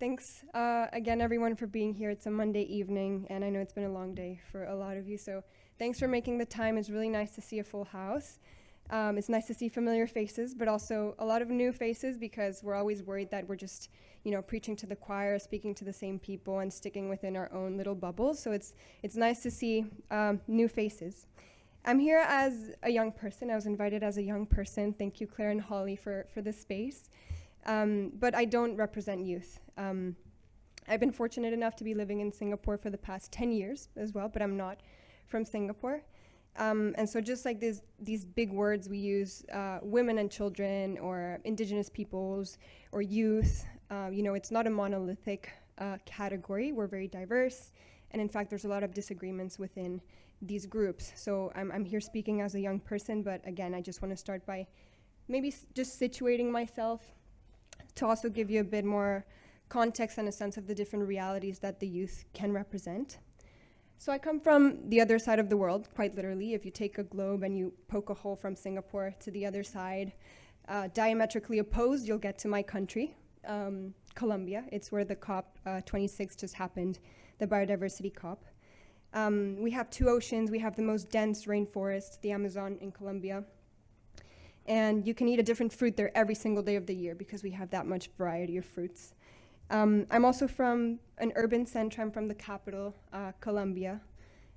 Thanks again, everyone, for being here. It's a Monday evening, and I know it's been a long day for a lot of you, so thanks for making the time. It's really nice to see a full house. It's nice to see familiar faces, but also a lot of new faces, because we're always worried that we're just, preaching to the choir, speaking to the same people, and sticking within our own little bubbles. So it's nice to see new faces. I'm here as a young person. I was invited as a young person. Thank you, Claire and Holly, for this space. But I don't represent youth. I've been fortunate enough to be living in Singapore for the past 10 years as well, but I'm not from Singapore. And so just like these big words we use, women and children, or indigenous peoples, or youth, it's not a monolithic category. We're very diverse. And in fact, there's a lot of disagreements within these groups. So I'm here speaking as a young person, but again, I just want to start by maybe just situating myself to also give you a bit more context and a sense of the different realities that the youth can represent. So I come from the other side of the world, quite literally. If you take a globe and you poke a hole from Singapore to the other side, diametrically opposed, you'll get to my country, Colombia. It's where the COP26 just happened, the biodiversity COP. We have two oceans. We have the most dense rainforest, the Amazon in Colombia. And you can eat a different fruit there every single day of the year because we have that much variety of fruits. I'm also from an urban center. I'm from the capital, Colombia.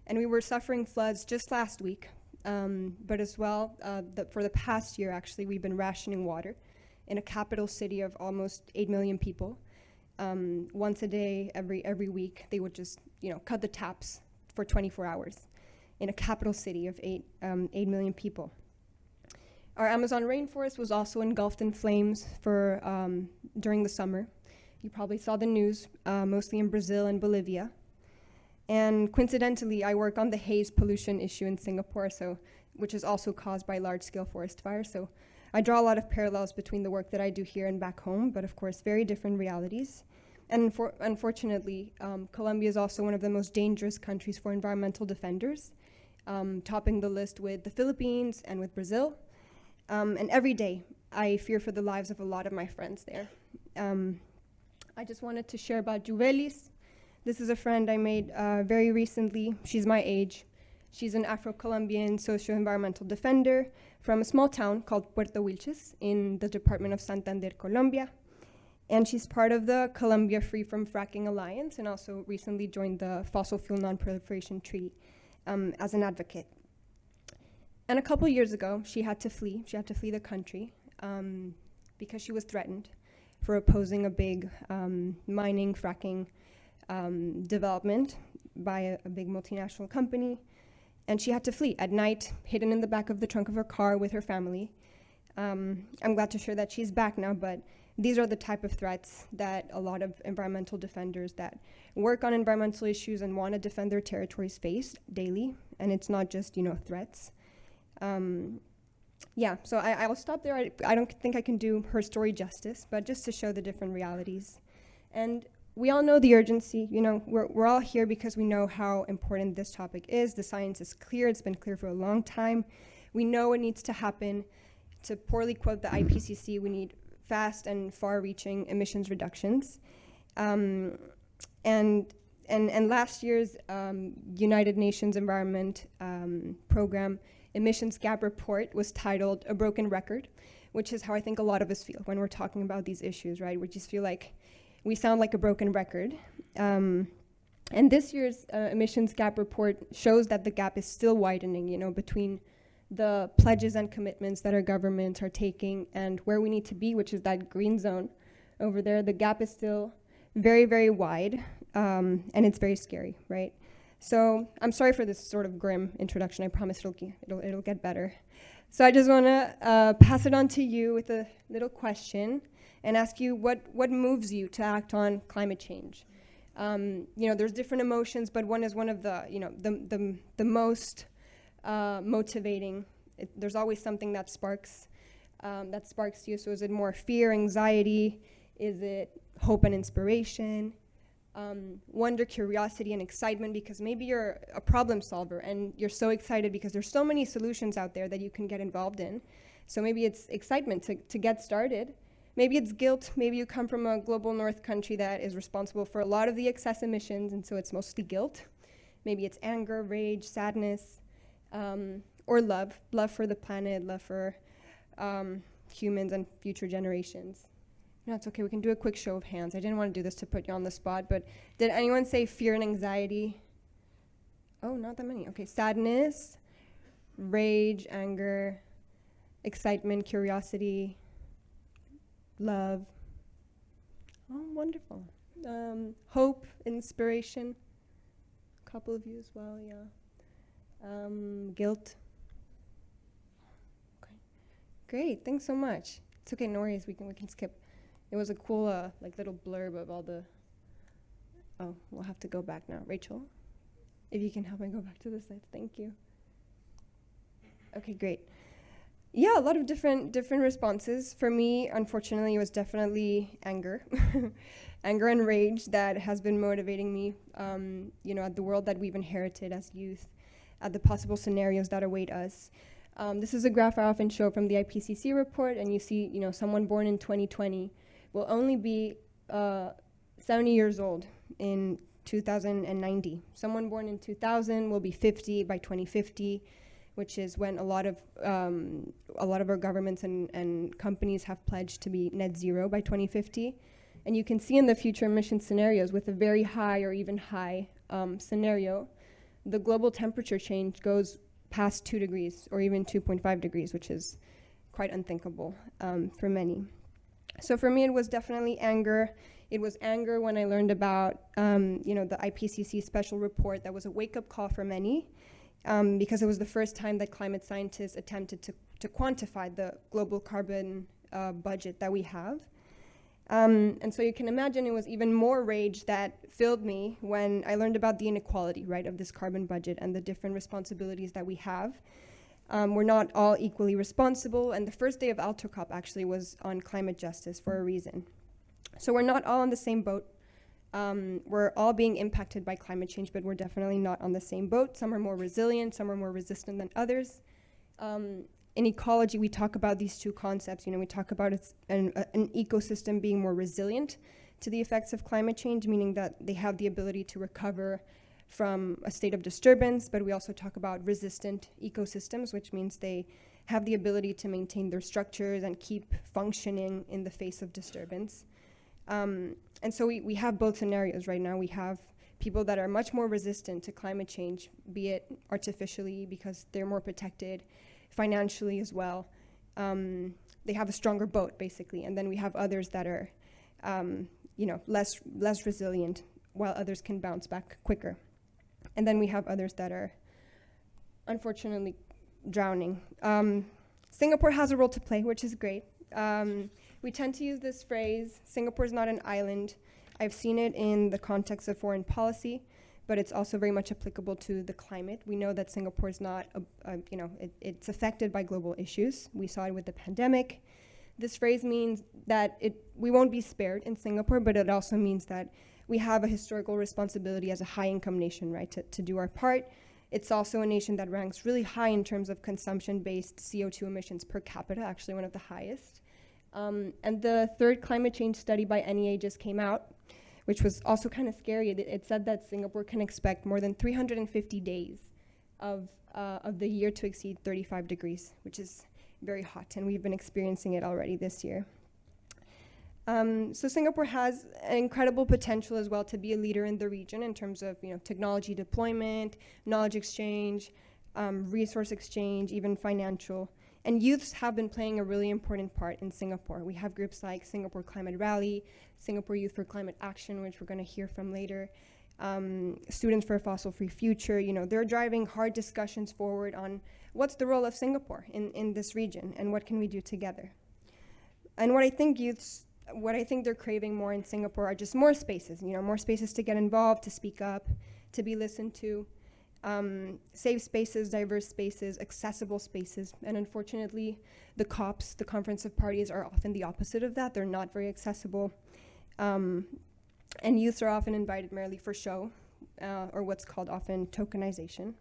And we were suffering floods just last week. But as well, for the past year, actually, we've been rationing water in a capital city of almost 8 million people. Once a day, every week, they would just cut the taps for 24 hours in a capital city of 8 million people. Our Amazon rainforest was also engulfed in flames during the summer. You probably saw the news, mostly in Brazil and Bolivia. And coincidentally, I work on the haze pollution issue in Singapore, which is also caused by large-scale forest fires. So I draw a lot of parallels between the work that I do here and back home, but of course, very different realities. And unfortunately, Colombia is also one of the most dangerous countries for environmental defenders, topping the list with the Philippines and with Brazil. And every day, I fear for the lives of a lot of my friends there. I just wanted to share about Juvelis. This is a friend I made very recently. She's my age. She's an Afro-Colombian socio-environmental defender from a small town called Puerto Wilches in the Department of Santander, Colombia. And she's part of the Colombia Free from Fracking Alliance, and also recently joined the Fossil Fuel Non-Proliferation Treaty as an advocate. And a couple years ago, she had to flee. She had to flee the country because she was threatened for opposing a big mining, fracking development by a big multinational company. And she had to flee at night, hidden in the back of the trunk of her car with her family. I'm glad to share that she's back now, but these are the type of threats that a lot of environmental defenders that work on environmental issues and want to defend their territories face daily. And it's not just, threats. So I'll stop there. I don't think I can do her story justice, but just to show the different realities. And we all know the urgency. We're all here because we know how important this topic is. The science is clear. It's been clear for a long time. We know what needs to happen. To poorly quote the IPCC, we need fast and far-reaching emissions reductions. And last year's United Nations Environment Program emissions gap report was titled A Broken Record, which is how I think a lot of us feel when we're talking about these issues, right? We just feel like we sound like a broken record. And this year's emissions gap report shows that the gap is still widening, between the pledges and commitments that our governments are taking and where we need to be, which is that green zone over there. The gap is still very, very wide, and it's very scary, right? So I'm sorry for this sort of grim introduction. I promise it'll get better. So I just want to pass it on to you with a little question and ask you what moves you to act on climate change. There's different emotions, but one is one of the most motivating. There's always something that sparks you. So is it more fear, anxiety? Is it hope and inspiration? Wonder, curiosity, and excitement, because maybe you're a problem solver and you're so excited because there's so many solutions out there that you can get involved in. So maybe it's excitement to get started, Maybe it's guilt. Maybe you come from a global north country that is responsible for a lot of the excess emissions, and so it's mostly guilt. Maybe it's anger, rage, sadness, or love. Love for the planet, love for humans and future generations. No, it's okay. We can do a quick show of hands. I didn't want to do this to put you on the spot, but did anyone say fear and anxiety? Oh, not that many. Okay, sadness, rage, anger, excitement, curiosity, love. Oh, wonderful. Hope, inspiration. A couple of you as well, yeah. Guilt. Okay, great. Thanks so much. It's okay, no worries. We can skip. It was a cool like little blurb of all the. Oh, we'll have to go back now. Rachel, if you can help me go back to the slides, thank you. Okay, great. Yeah, a lot of different responses. For me, unfortunately, it was definitely anger, anger and rage that has been motivating me. At the world that we've inherited as youth, at the possible scenarios that await us. This is a graph I often show from the IPCC report, and you see, someone born in 2020 will only be 70 years old in 2090. Someone born in 2000 will be 50 by 2050, which is when a lot of our governments and companies have pledged to be net zero by 2050. And you can see in the future emission scenarios with a very high or even high scenario, the global temperature change goes past 2 degrees or even 2.5 degrees, which is quite unthinkable for many. So for me, it was definitely anger. It was anger when I learned about, the IPCC special report that was a wake-up call for many, because it was the first time that climate scientists attempted to quantify the global carbon budget that we have. And so you can imagine it was even more rage that filled me when I learned about the inequality, right, of this carbon budget and the different responsibilities that we have. We're not all equally responsible, and the first day of AlterCOP actually was on climate justice for a reason. So we're not all on the same boat. We're all being impacted by climate change, but we're definitely not on the same boat. Some are more resilient, some are more resistant than others. In ecology, we talk about these two concepts. We talk about an ecosystem being more resilient to the effects of climate change, meaning that they have the ability to recover from a state of disturbance, but we also talk about resistant ecosystems, which means they have the ability to maintain their structures and keep functioning in the face of disturbance. And so we have both scenarios right now. We have people that are much more resistant to climate change, be it artificially because they're more protected, financially as well. They have a stronger boat, basically. And then we have others that are, less resilient, while others can bounce back quicker. And then we have others that are, unfortunately, drowning. Singapore has a role to play, which is great. We tend to use this phrase, Singapore is not an island. I've seen it in the context of foreign policy, but it's also very much applicable to the climate. We know that Singapore is not, it's affected by global issues. We saw it with the pandemic. This phrase means that we won't be spared in Singapore, but it also means that we have a historical responsibility as a high-income nation, right, to do our part. It's also a nation that ranks really high in terms of consumption-based CO2 emissions per capita, actually one of the highest. And the third climate change study by NEA just came out, which was also kind of scary. It said that Singapore can expect more than 350 days of the year to exceed 35 degrees, which is very hot, and we've been experiencing it already this year. So Singapore has an incredible potential as well to be a leader in the region in terms of technology deployment, knowledge exchange, resource exchange, even financial. And youths have been playing a really important part in Singapore. We have groups like Singapore Climate Rally, Singapore Youth for Climate Action, which we're going to hear from later, Students for a Fossil-Free Future. They're driving hard discussions forward on what's the role of Singapore in this region and what can we do together. And what I think they're craving more in Singapore are just more spaces, more spaces to get involved, to speak up, to be listened to. Safe spaces, diverse spaces, accessible spaces, and unfortunately, the COPs, the Conference of Parties, are often the opposite of that. They're not very accessible, and youths are often invited merely for show, or what's called often tokenization.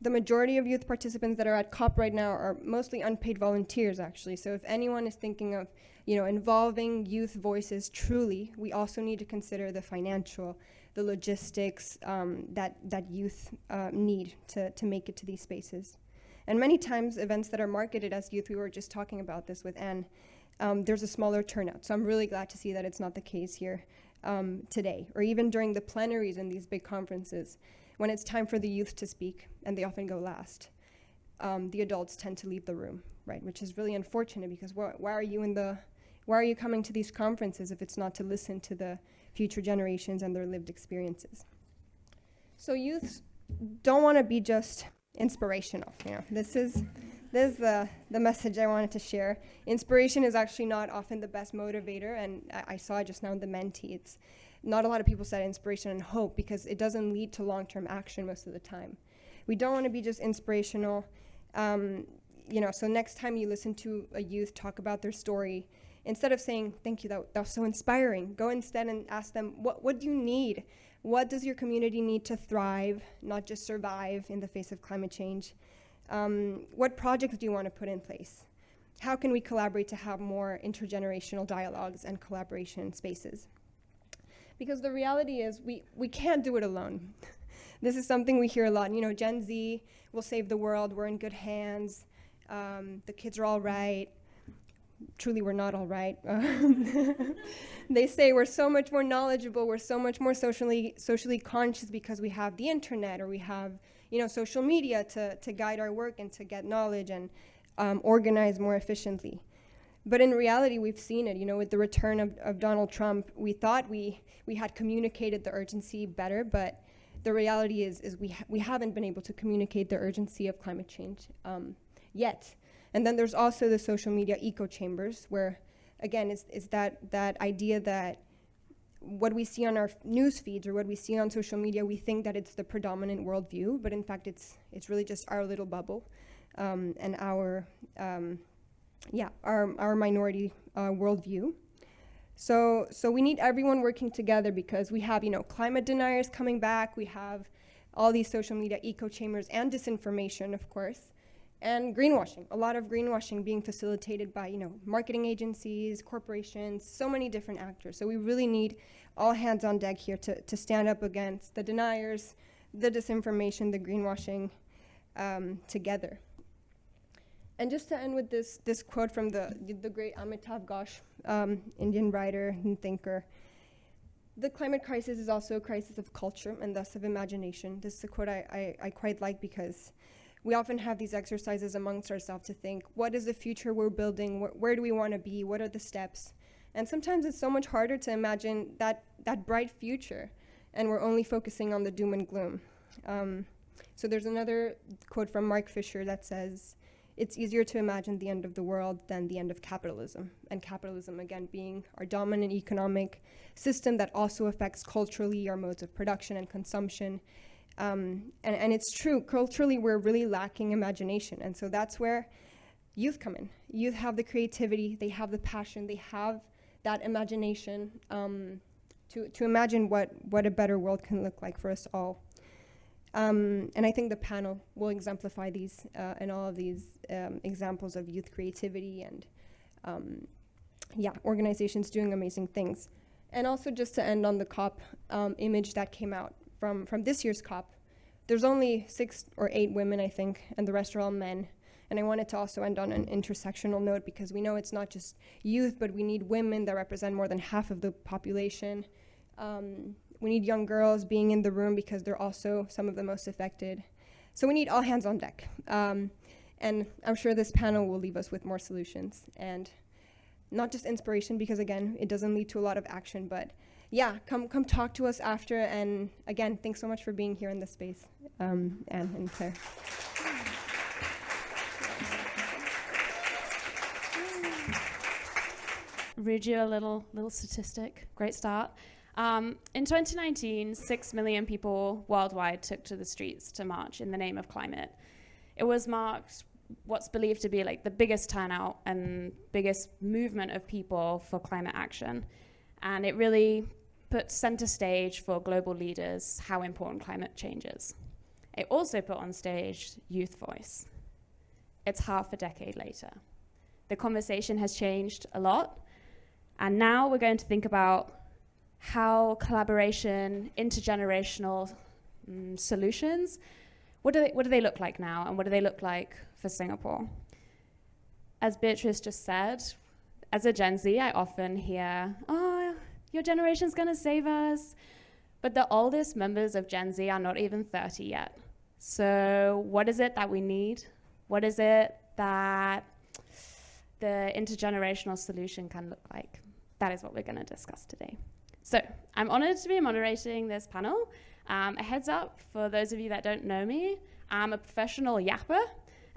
The majority of youth participants that are at COP right now are mostly unpaid volunteers, actually. So if anyone is thinking of, involving youth voices truly, we also need to consider the financial, the logistics that youth need to make it to these spaces. And many times events that are marketed as youth, we were just talking about this with Anne, there's a smaller turnout. So I'm really glad to see that it's not the case here today, or even during the plenaries in these big conferences. When it's time for the youth to speak, and they often go last, the adults tend to leave the room, right? Which is really unfortunate, because why are you coming to these conferences if it's not to listen to the future generations and their lived experiences? So youths don't want to be just inspirational. This is the message I wanted to share. Inspiration is actually not often the best motivator, and I saw it just now in the Mentee. It's not a lot of people said inspiration and hope, because it doesn't lead to long-term action most of the time. We don't want to be just inspirational. So next time you listen to a youth talk about their story, instead of saying, thank you, that was so inspiring, go instead and ask them, what do you need? What does your community need to thrive, not just survive in the face of climate change? What projects do you want to put in place? How can we collaborate to have more intergenerational dialogues and collaboration spaces? Because the reality is we can't do it alone. This is something we hear a lot. Gen Z will save the world, we're in good hands, the kids are all right. Truly, we're not all right. They say we're so much more knowledgeable, we're so much more socially conscious because we have the internet, or we have social media to guide our work and to get knowledge and organize more efficiently. But in reality, we've seen it. With the return of Donald Trump, we thought we had communicated the urgency better, but the reality is we haven't been able to communicate the urgency of climate change yet. And then there's also the social media echo chambers, where, again, is that idea that what we see on our news feeds or what we see on social media, we think that it's the predominant worldview, but in fact, it's really just our little bubble and our minority worldview. So we need everyone working together, because we have climate deniers coming back, we have all these social media echo chambers and disinformation, of course. And greenwashing, a lot of greenwashing being facilitated by, marketing agencies, corporations, so many different actors. So we really need all hands on deck here to stand up against the deniers, the disinformation, the greenwashing together. And just to end with this quote from the great Amitav Ghosh, Indian writer and thinker, the climate crisis is also a crisis of culture and thus of imagination. This is a quote I quite like, because we often have these exercises amongst ourselves to think, what is the future we're building? Where do we want to be? What are the steps? And sometimes it's so much harder to imagine that bright future, and we're only focusing on the doom and gloom. So there's another quote from Mark Fisher that says, it's easier to imagine the end of the world than the end of capitalism. And capitalism, again, being our dominant economic system that also affects culturally our modes of production and consumption. And it's true, culturally, we're really lacking imagination. And so that's where youth come in. Youth have the creativity, they have the passion, they have that imagination to imagine what a better world can look like for us all. And I think the panel will exemplify these and all of these examples of youth creativity and organizations doing amazing things. And also, just to end on the COP image that came out from this year's COP, there's only 6 or 8 women, I think, and the rest are all men. And I wanted to also end on an intersectional note, because we know it's not just youth, but we need women that represent more than half of the population. We need young girls being in the room, because they're also some of the most affected. So we need all hands on deck. And I'm sure this panel will leave us with more solutions, and not just inspiration, because again, it doesn't lead to a lot of action, but yeah, come talk to us after. And again, thanks so much for being here in this space, Anne and Claire. Read you a little statistic. Great start. In 2019, 6 million people worldwide took to the streets to march in the name of climate. It was marked what's believed to be like the biggest turnout and biggest movement of people for climate action. And it really put center stage for global leaders how important climate change is. it also put on stage youth voice. It's half a decade later. The conversation has changed a lot, and now we're going to think about how collaboration, intergenerational solutions, what do they look like now, and what do they look like for Singapore? As Beatrice just said, as a Gen Z, I often hear, oh, your generation's gonna save us. But the oldest members of Gen Z are not even 30 yet. So what is it that we need? What is it that the intergenerational solution can look like? That is what we're gonna discuss today. So I'm honored to be moderating this panel. A heads up for those of you that don't know me, I'm a professional yapper,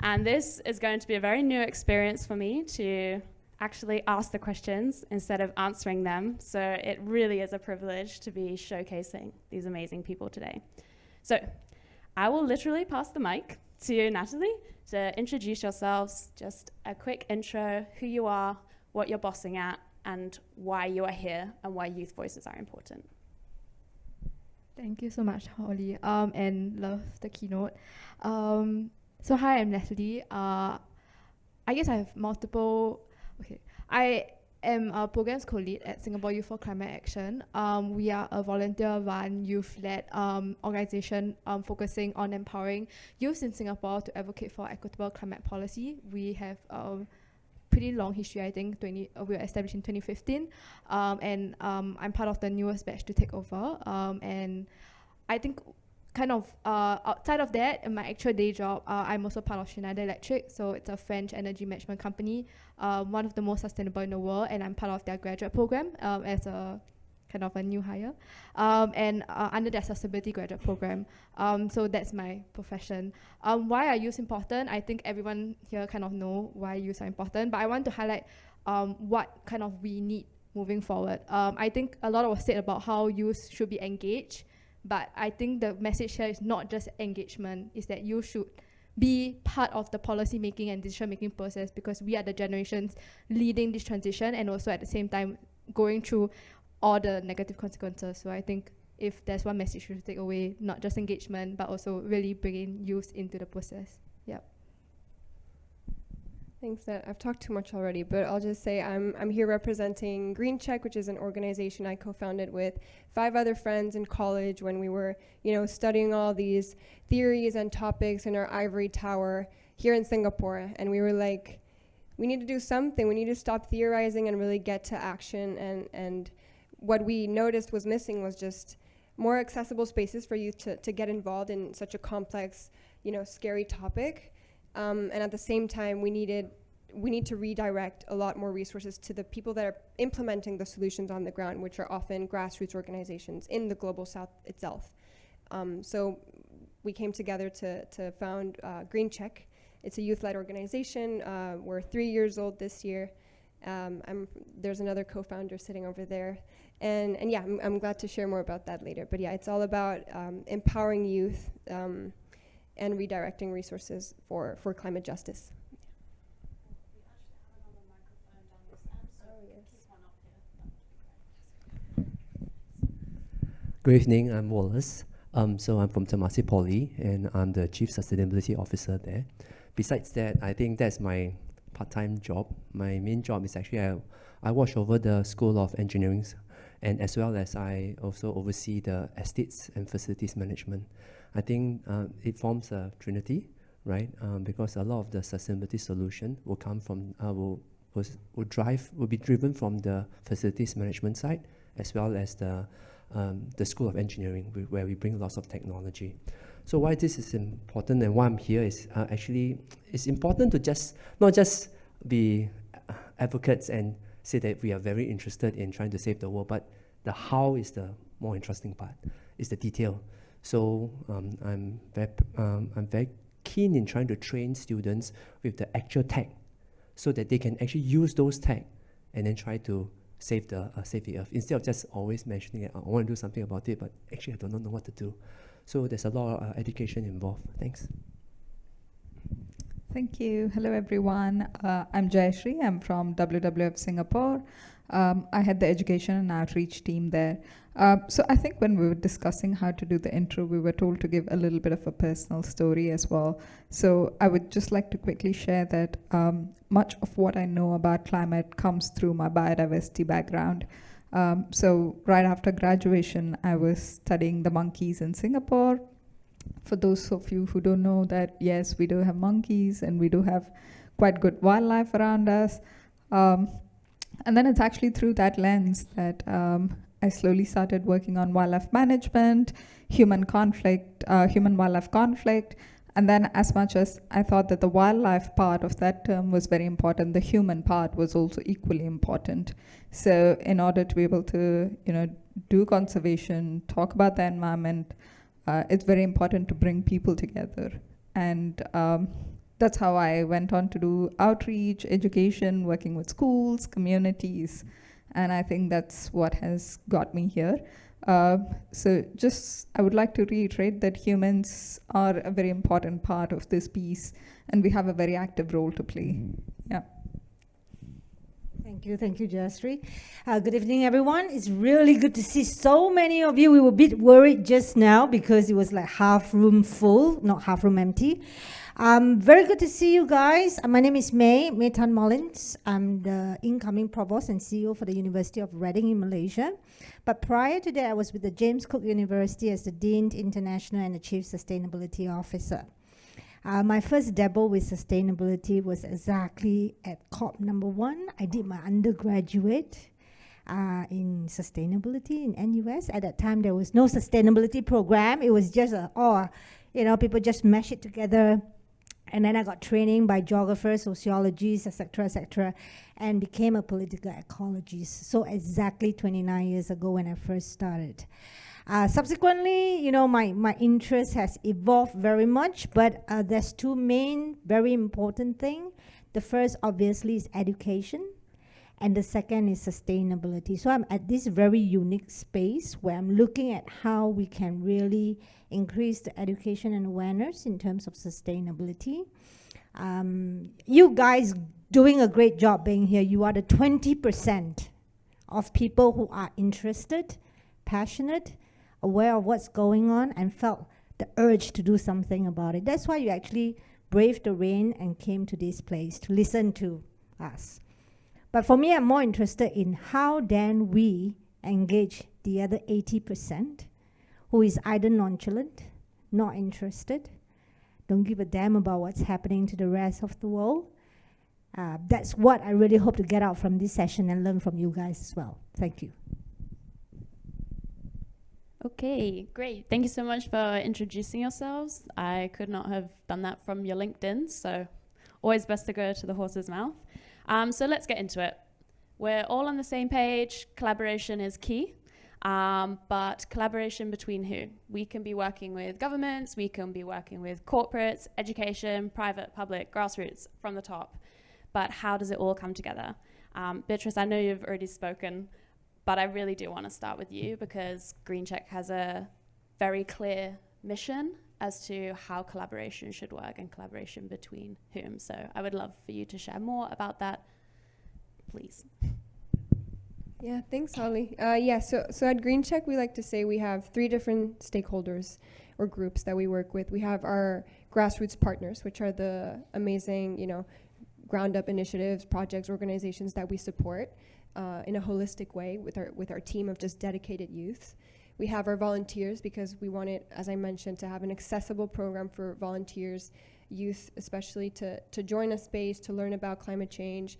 and this is going to be a very new experience for me to actually ask the questions instead of answering them. So it really is a privilege to be showcasing these amazing people today. So I will literally pass the mic to Natalie to introduce yourselves, just a quick intro, who you are, what you're bossing at, and why you are here and why youth voices are important. Thank you so much, Holly, and love the keynote. So hi, I'm Natalie. I guess I have multiple. I am a programs co-lead at Singapore Youth for Climate Action. We are a volunteer-run, youth-led organization focusing on empowering youth in Singapore to advocate for equitable climate policy. We have pretty long history. I think we were established in 2015, and I'm part of the newest batch to take over. And I think outside of that, in my actual day job, I'm also part of Schneider Electric. So it's a French energy management company, one of the most sustainable in the world, and I'm part of their graduate program as a kind of a new hire, and under their sustainability graduate program. So that's my profession. Why are youth important? I think everyone here kind of know why youth are important, but I want to highlight what kind of we need moving forward. I think a lot was said about how youth should be engaged, but I think the message here is not just engagement, is that you should be part of the policy making and decision making process, because we are the generations leading this transition and also at the same time going through all the negative consequences. So I think if there's one message you should take away, not just engagement, but also really bringing youth into the process. Yep. Thanks, Nat. I've talked too much already, but I'll just say I'm here representing GreenCheck, which is an organization I co-founded with 5 other friends in college when we were, studying all these theories and topics in our ivory tower here in Singapore. And we were like, we need to do something. We need to stop theorizing and really get to action. And what we noticed was missing was just more accessible spaces for youth to get involved in such a complex, scary topic. And at the same time, we need to redirect a lot more resources to the people that are implementing the solutions on the ground, which are often grassroots organizations in the Global South itself. So we came together to found GreenCheck. It's a youth-led organization. We're 3 years old this year. There's another co-founder sitting over there. And yeah, I'm glad to share more about that later. But yeah, it's all about empowering youth and redirecting resources for climate justice. Good evening, I'm Wallace. So I'm from Temasek Poly, and I'm the Chief Sustainability Officer there. Besides that, I think that's my part-time job. My main job is actually I watch over the School of Engineering, and as well as I also oversee the estates and facilities management. I think it forms a trinity, right? Because a lot of the sustainability solution will come from will be driven from the facilities management side, as well as the School of Engineering, where we bring lots of technology. So why this is important and why I'm here is actually it's important to not just be advocates and say that we are very interested in trying to save the world, but the how is the more interesting part, is the detail. So I'm very keen in trying to train students with the actual tech, so that they can actually use those tech and then try to save the earth, instead of just always mentioning it, I want to do something about it, but actually I don't know what to do. So there's a lot of education involved. Thanks. Thank you. Hello, everyone. I'm Jayasri. I'm from WWF Singapore. I had the education and outreach team there. So I think when we were discussing how to do the intro, we were told to give a little bit of a personal story as well. So I would just like to quickly share that much of what I know about climate comes through my biodiversity background. So right after graduation, I was studying the monkeys in Singapore. For those of you who don't know that, yes, we do have monkeys and we do have quite good wildlife around us. And then it's actually through that lens that I slowly started working on wildlife management, human-wildlife conflict, and then as much as I thought that the wildlife part of that term was very important, the human part was also equally important. So in order to be able to, do conservation, talk about the environment, it's very important to bring people together. And that's how I went on to do outreach, education, working with schools, communities, and I think that's what has got me here. So just, I would like to reiterate that humans are a very important part of this piece, and we have a very active role to play. Yeah. Thank you, Jayasri. Good evening, everyone. It's really good to see so many of you. We were a bit worried just now because it was like half room full, not half room empty. Very good to see you guys. My name is May Tan-Mullins. I'm the incoming Provost and CEO for the University of Reading in Malaysia. But prior to that, I was with the James Cook University as the Dean International and the Chief Sustainability Officer. My first dabble with sustainability was exactly at COP number 1. I did my undergraduate in sustainability in NUS. At that time, there was no sustainability program. It was just people just mash it together. And then I got training by geographers, sociologists, etc., and became a political ecologist. So exactly 29 years ago when I first started. Subsequently, my interest has evolved very much, but there's two main, very important things. The first, obviously, is education, and the second is sustainability. So I'm at this very unique space where I'm looking at how we can really increase the education and awareness in terms of sustainability. You guys doing a great job being here. You are the 20% of people who are interested, passionate, aware of what's going on, and felt the urge to do something about it. That's why you actually braved the rain and came to this place to listen to us. But for me, I'm more interested in how then we engage the other 80% who is either nonchalant, not interested, don't give a damn about what's happening to the rest of the world. That's what I really hope to get out from this session and learn from you guys as well. Thank you. Okay, great. Thank you so much for introducing yourselves. I could not have done that from your LinkedIn, so always best to go to the horse's mouth. So let's get into it. We're all on the same page. Collaboration is key, but collaboration between who? We can be working with governments, we can be working with corporates, education, private, public, grassroots, from the top. But how does it all come together? Beatrice, I know you've already spoken, but I really do want to start with you because GreenCheck has a very clear mission as to how collaboration should work and collaboration between whom. So I would love for you to share more about that, please. Yeah, thanks, Holly. So at GreenCheck, we like to say we have 3 different stakeholders or groups that we work with. We have our grassroots partners, which are the amazing, ground-up initiatives, projects, organizations that we support in a holistic way with our team of just dedicated youth. We have our volunteers because we want it, as I mentioned, to have an accessible program for volunteers, youth especially, to join a space, to learn about climate change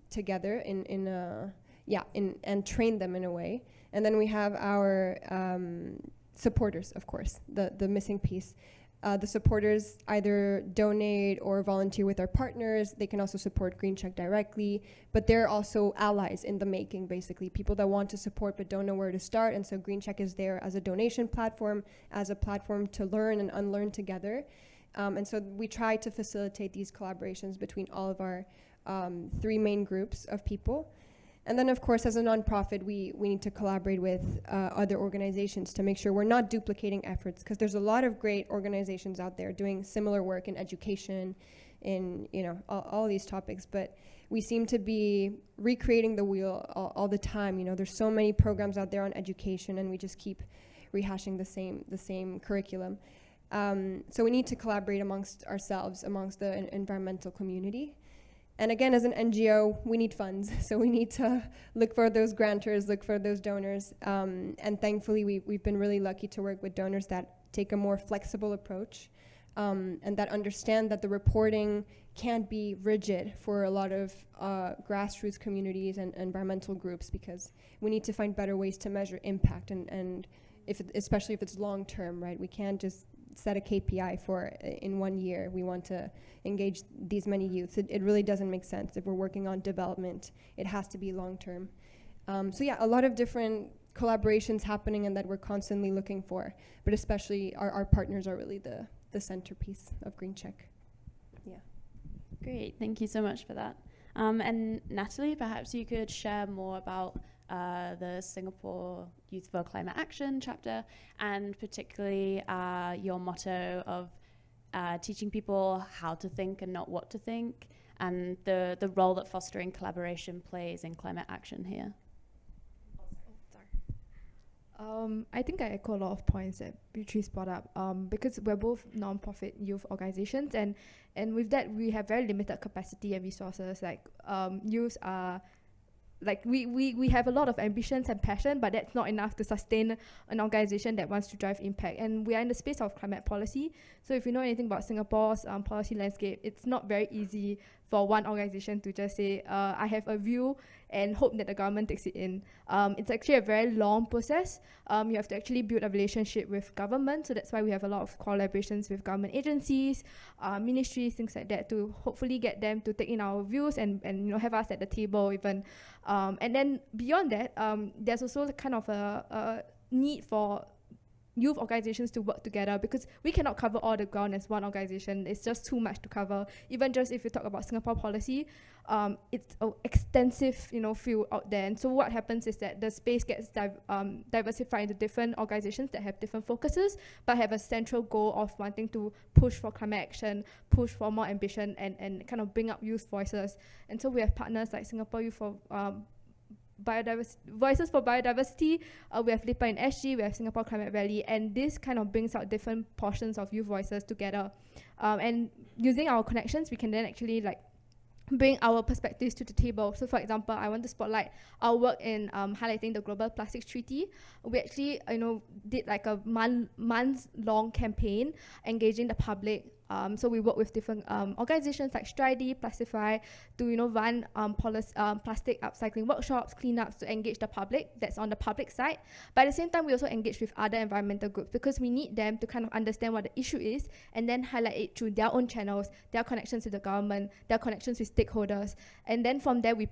together and train them in a way. And then we have our supporters, of course, the missing piece. The supporters either donate or volunteer with our partners. They can also support GreenCheck directly, but they're also allies in the making, basically, people that want to support but don't know where to start. And so GreenCheck is there as a donation platform, as a platform to learn and unlearn together. And so we try to facilitate these collaborations between all of our 3 main groups of people. And then, of course, as a nonprofit, we need to collaborate with other organizations to make sure we're not duplicating efforts, because there's a lot of great organizations out there doing similar work in education, in all these topics, but we seem to be recreating the wheel all the time. There's so many programs out there on education, and we just keep rehashing the same curriculum. So we need to collaborate amongst ourselves, amongst the environmental community. And again, as an NGO, we need funds. So we need to look for those grantors, look for those donors. And thankfully, we've been really lucky to work with donors that take a more flexible approach, and that understand that the reporting can't be rigid for a lot of grassroots communities and environmental groups, because we need to find better ways to measure impact, and especially if it's long term, right? We can't just set a KPI for in 1 year. We want to engage these many youths. It really doesn't make sense if we're working on development. It has to be long term. So yeah, a lot of different collaborations happening, and that we're constantly looking for, but especially our partners are really the centerpiece of GreenCheck. Yeah. Great, thank you so much for that. And Natalie, perhaps you could share more about the Singapore Youth for Climate Action chapter, and particularly your motto of teaching people how to think and not what to think, and the role that fostering collaboration plays in climate action here. I think I echo a lot of points that Beatrice brought up, because we're both non-profit youth organizations, and with that we have very limited capacity and resources. Like youths are, like we have a lot of ambitions and passion, but that's not enough to sustain an organization that wants to drive impact. And we are in the space of climate policy, so if you know anything about Singapore's policy landscape, it's not very easy for one organization to just say, I have a view and hope that the government takes it in. It's actually a very long process. You have to actually build a relationship with government, so that's why we have a lot of collaborations with government agencies, ministries, things like that, to hopefully get them to take in our views and have us at the table even. And then beyond that, there's also kind of a need for youth organizations to work together, because we cannot cover all the ground as one organization. It's just too much to cover. Even just if you talk about Singapore policy, it's an extensive field out there. And so what happens is that the space gets diversified into different organizations that have different focuses, but have a central goal of wanting to push for climate action, push for more ambition, and kind of bring up youth voices. And so we have partners like Singapore Youth for Voices for Biodiversity, we have LIPA in SG, we have Singapore Climate Rally, and this kind of brings out different portions of youth voices together. And using our connections, we can then actually bring our perspectives to the table. So for example, I want to spotlight our work in highlighting the Global Plastics Treaty. We actually did like a months-long campaign engaging the public. So we work with different organizations like Stride, Plastify, to run plastic upcycling workshops, cleanups, to engage the public. That's on the public side. But at the same time, we also engage with other environmental groups, because we need them to kind of understand what the issue is, and then highlight it through their own channels, their connections with the government, their connections with stakeholders. And then from there, we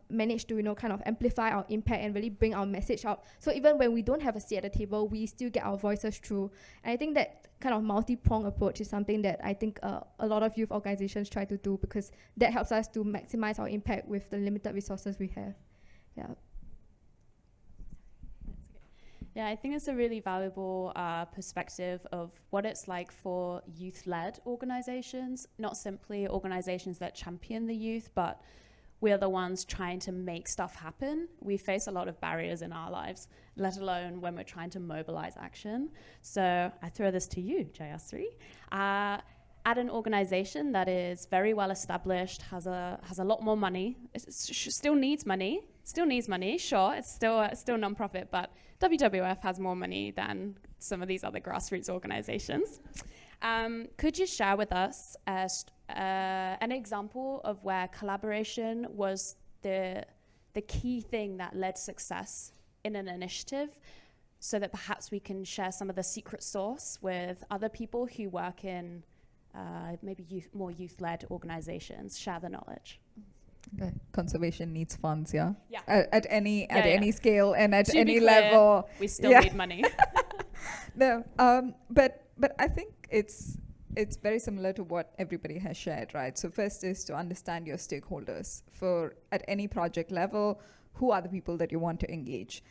manage to kind of amplify our impact and really bring our message out. So even when we don't have a seat at the table, we still get our voices through. And I think that kind of multi-pronged approach is something that I think a lot of youth organizations try to do, because that helps us to maximize our impact with the limited resources we have. Yeah. Yeah, I think it's a really valuable perspective of what it's like for youth-led organizations, not simply organizations that champion the youth, but we're the ones trying to make stuff happen. We face a lot of barriers in our lives, let alone when we're trying to mobilize action. So I throw this to you, Jayasri. At an organization that is very well established, has a lot more money, still needs money, sure, it's still non-profit, but WWF has more money than some of these other grassroots organizations. Could you share with us an example of where collaboration was the key thing that led success in an initiative, so that perhaps we can share some of the secret sauce with other people who work in maybe more youth-led organizations? Share the knowledge. Okay. Conservation needs funds, yeah? Yeah. At any scale and at To any be clear, level. we still need money. No, but I think it's very similar to what everybody has shared, right? So first is to understand your stakeholders. For at any project level, who are the people that you want to engage?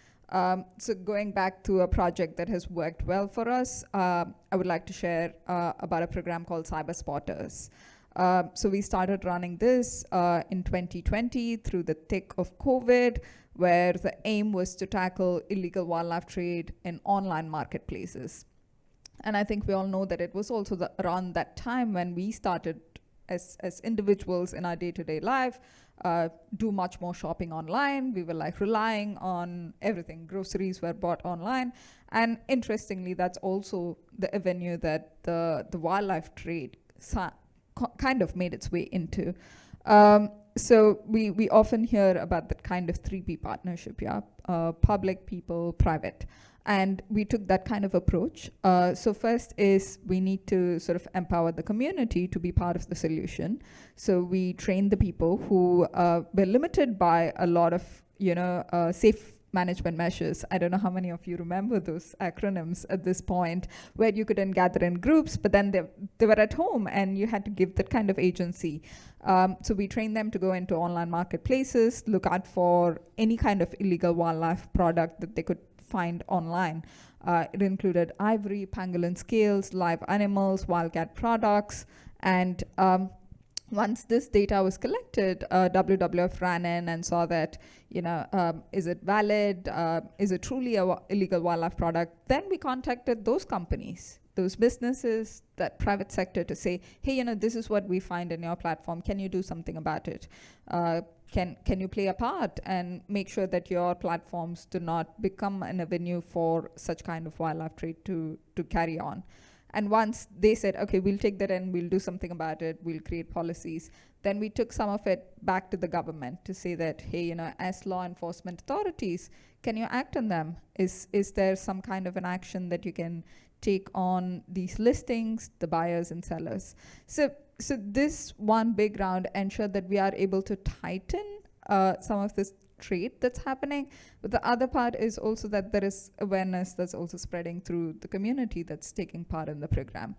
So going back to a project that has worked well for us, I would like to share about a program called Cyber Spotters. So we started running this in 2020 through the thick of COVID, where the aim was to tackle illegal wildlife trade in online marketplaces. And I think we all know that it was also around that time when we started as individuals in our day-to-day life, do much more shopping online. We were like relying on everything. Groceries were bought online. And interestingly, that's also the avenue that the wildlife trade kind of made its way into. So we often hear about that kind of 3P partnership, public, people, private. And we took that kind of approach. So first is we need to sort of empower the community to be part of the solution. So we trained the people who were limited by a lot of, safe management measures. I don't know how many of you remember those acronyms at this point, where you couldn't gather in groups, but then they were at home and you had to give that kind of agency. So we trained them to go into online marketplaces, look out for any kind of illegal wildlife product that they could find online. It included ivory, pangolin scales, live animals, wildcat products, and once this data was collected, WWF ran in and saw that, is it valid? Is it truly a illegal wildlife product? Then we contacted those companies, those businesses, that private sector to say, hey, this is what we find in your platform. Can you do something about it? Can you play a part and make sure that your platforms do not become an avenue for such kind of wildlife trade to carry on? And once they said, okay, we'll take that and we'll do something about it, we'll create policies, then we took some of it back to the government to say that, hey, as law enforcement authorities, can you act on them? Is there some kind of an action that you can take on these listings, the buyers and sellers? So this one big round ensured that we are able to tighten some of this trade that's happening. But the other part is also that there is awareness that's also spreading through the community that's taking part in the program.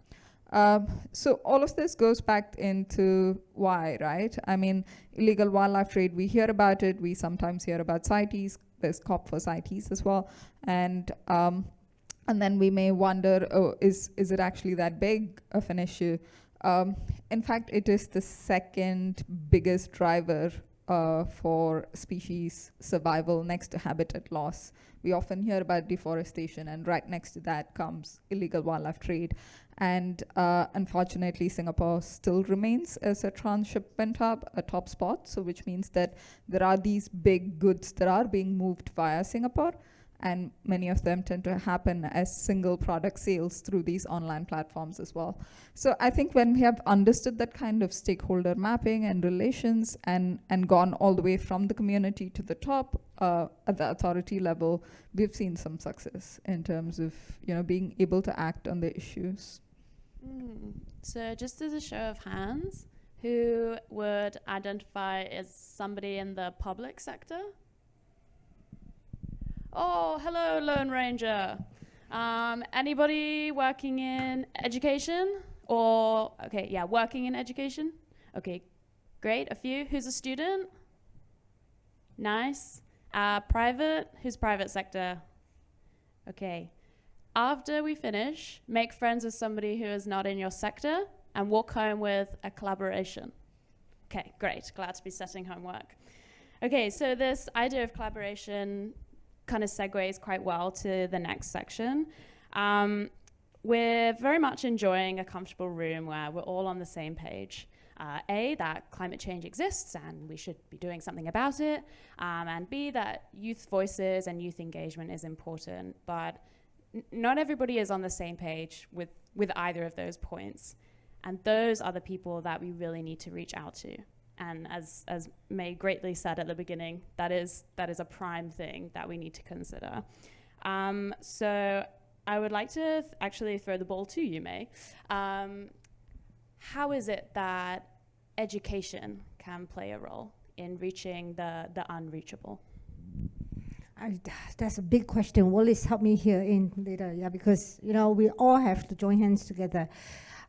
So all of this goes back into why, right? I mean, illegal wildlife trade, we hear about it. We sometimes hear about CITES. There's COP for CITES as well. And then we may wonder, is it actually that big of an issue? In fact, it is the second biggest driver for species survival next to habitat loss. We often hear about deforestation, and right next to that comes illegal wildlife trade. And unfortunately, Singapore still remains as a transshipment hub, a top spot, so which means that there are these big goods that are being moved via Singapore, and many of them tend to happen as single product sales through these online platforms as well. So I think when we have understood that kind of stakeholder mapping and relations and gone all the way from the community to the top at the authority level, we've seen some success in terms of being able to act on the issues. So just as a show of hands, who would identify as somebody in the public sector? Oh, hello, Lone Ranger. Anybody working in education? Working in education? Okay, great, a few. Who's a student? Nice. Private? Who's private sector? Okay. After we finish, make friends with somebody who is not in your sector and walk home with a collaboration. Okay, great. Glad to be setting homework. Okay, so this idea of collaboration kind of segues quite well to the next section. We're very much enjoying a comfortable room where we're all on the same page. That climate change exists and we should be doing something about it, and B, that youth voices and youth engagement is important, but not everybody is on the same page with either of those points. And those are the people that we really need to reach out to. And as May greatly said at the beginning, that is a prime thing that we need to consider. So I would like to actually throw the ball to you, May. How is it that education can play a role in reaching the unreachable? That's a big question. Wallace, help me here in later, because we all have to join hands together.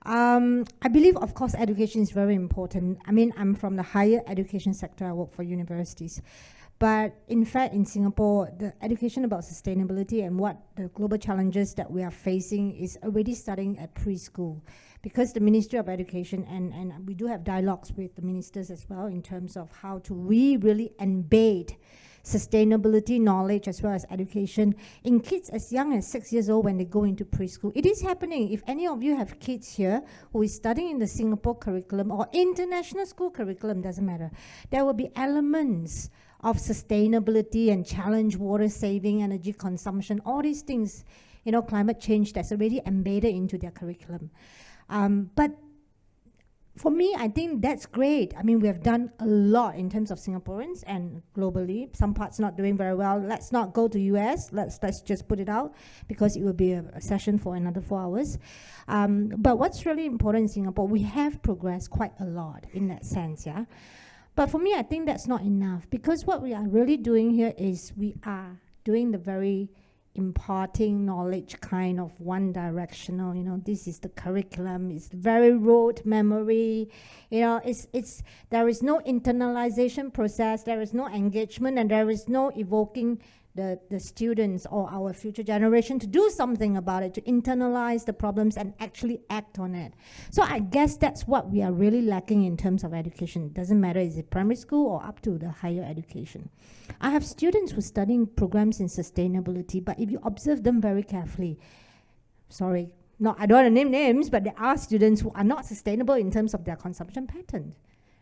I believe, of course, education is very important. I mean, I'm from the higher education sector. I work for universities. But in fact, in Singapore, the education about sustainability and what the global challenges that we are facing is already starting at preschool. Because the Ministry of Education, and we do have dialogues with the ministers as well in terms of how to really embed sustainability knowledge as well as education in kids as young as 6 years old when they go into preschool. It is happening. If any of you have kids here who is studying in the Singapore curriculum or international school curriculum, doesn't matter, there will be elements of sustainability and challenge water saving, energy consumption, all these things, you know, climate change that's already embedded into their curriculum. But for me, I think that's great. I mean, we have done a lot in terms of Singaporeans and globally. Some parts not doing very well. Let's not go to US. Let's just put it out because it will be a session for another 4 hours. But what's really important in Singapore, we have progressed quite a lot in that sense, yeah. But for me, I think that's not enough because what we are really doing here is we are doing the very imparting knowledge kind of one directional, you know, this is the curriculum, it's very rote memory, you know, there is no internalization process, there is no engagement, and there is no evoking the students or our future generation to do something about it, to internalize the problems and actually act on it. So I guess that's what we are really lacking in terms of education. It doesn't matter, is it primary school or up to the higher education. I have students who are studying programs in sustainability, but if you observe them very carefully, sorry, no, I don't want to name names, but there are students who are not sustainable in terms of their consumption pattern,